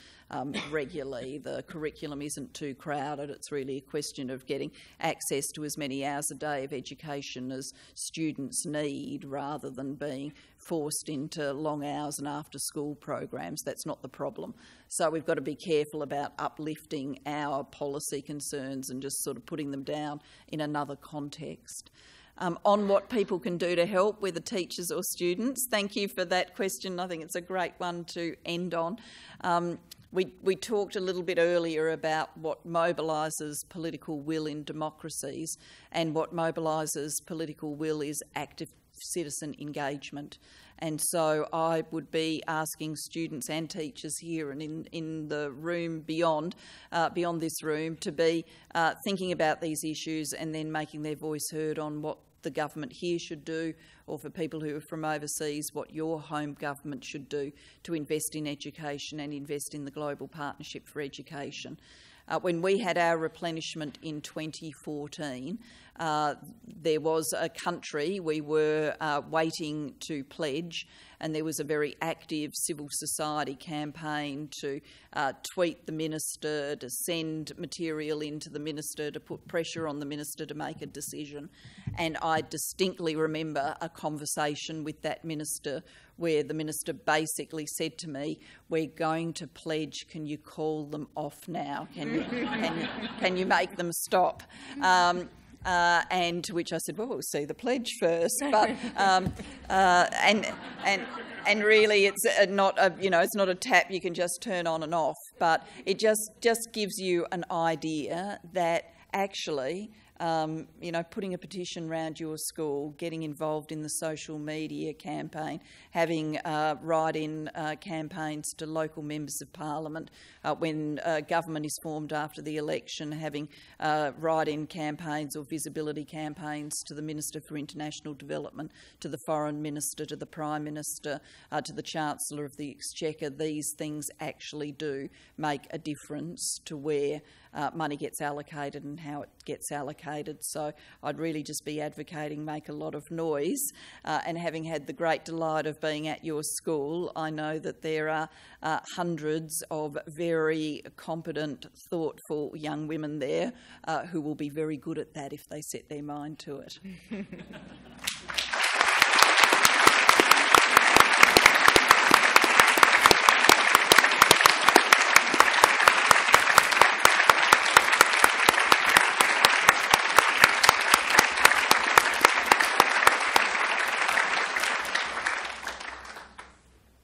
regularly. The curriculum isn't too crowded. It's really a question of getting access to as many hours a day of education as students need, rather than being forced into long hours and after school programs. That's not the problem. So we've got to be careful about uplifting our policy concerns and just sort of putting them down in another context. On what people can do to help, whether teachers or students, thank you for that question. I think it's a great one to end on. We talked a little bit earlier about what mobilises political will in democracies, and what mobilises political will is active citizen engagement. And so I would be asking students and teachers here and in the room beyond this room to be thinking about these issues and then making their voice heard on what the government here should do, or for people who are from overseas, what your home government should do to invest in education and invest in the Global Partnership for Education. When we had our replenishment in 2014, there was a country we were waiting to pledge, and there was a very active civil society campaign to tweet the minister, to send material into the minister, to put pressure on the minister to make a decision. And I distinctly remember a conversation with that minister where the minister basically said to me, "We're going to pledge, can you call them off now? Can you make them stop?" And to which I said, "Well, we'll see the pledge first." But and really, it's not a it's not a tap you can just turn on and off. But it just gives you an idea that actually you know, putting a petition around your school, getting involved in the social media campaign, having write-in campaigns to local members of parliament when government is formed after the election, having write-in campaigns or visibility campaigns to the Minister for International Development, to the Foreign Minister, to the Prime Minister, to the Chancellor of the Exchequer. These things actually do make a difference to where money gets allocated and how it gets allocated. So I'd really just be advocating make a lot of noise. And having had the great delight of being at your school, I know that there are hundreds of very competent, thoughtful young women there who will be very good at that if they set their mind to it.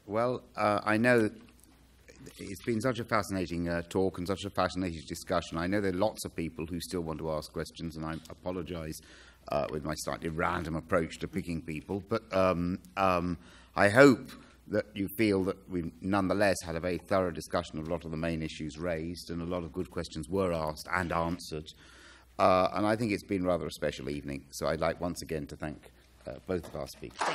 Well, I know that it's been such a fascinating talk and such a fascinating discussion. I know there are lots of people who still want to ask questions, and I apologise with my slightly random approach to picking people. But I hope that you feel that we nonetheless had a very thorough discussion of a lot of the main issues raised, and a lot of good questions were asked and answered. And I think it's been rather a special evening. So I'd like once again to thank both of our speakers.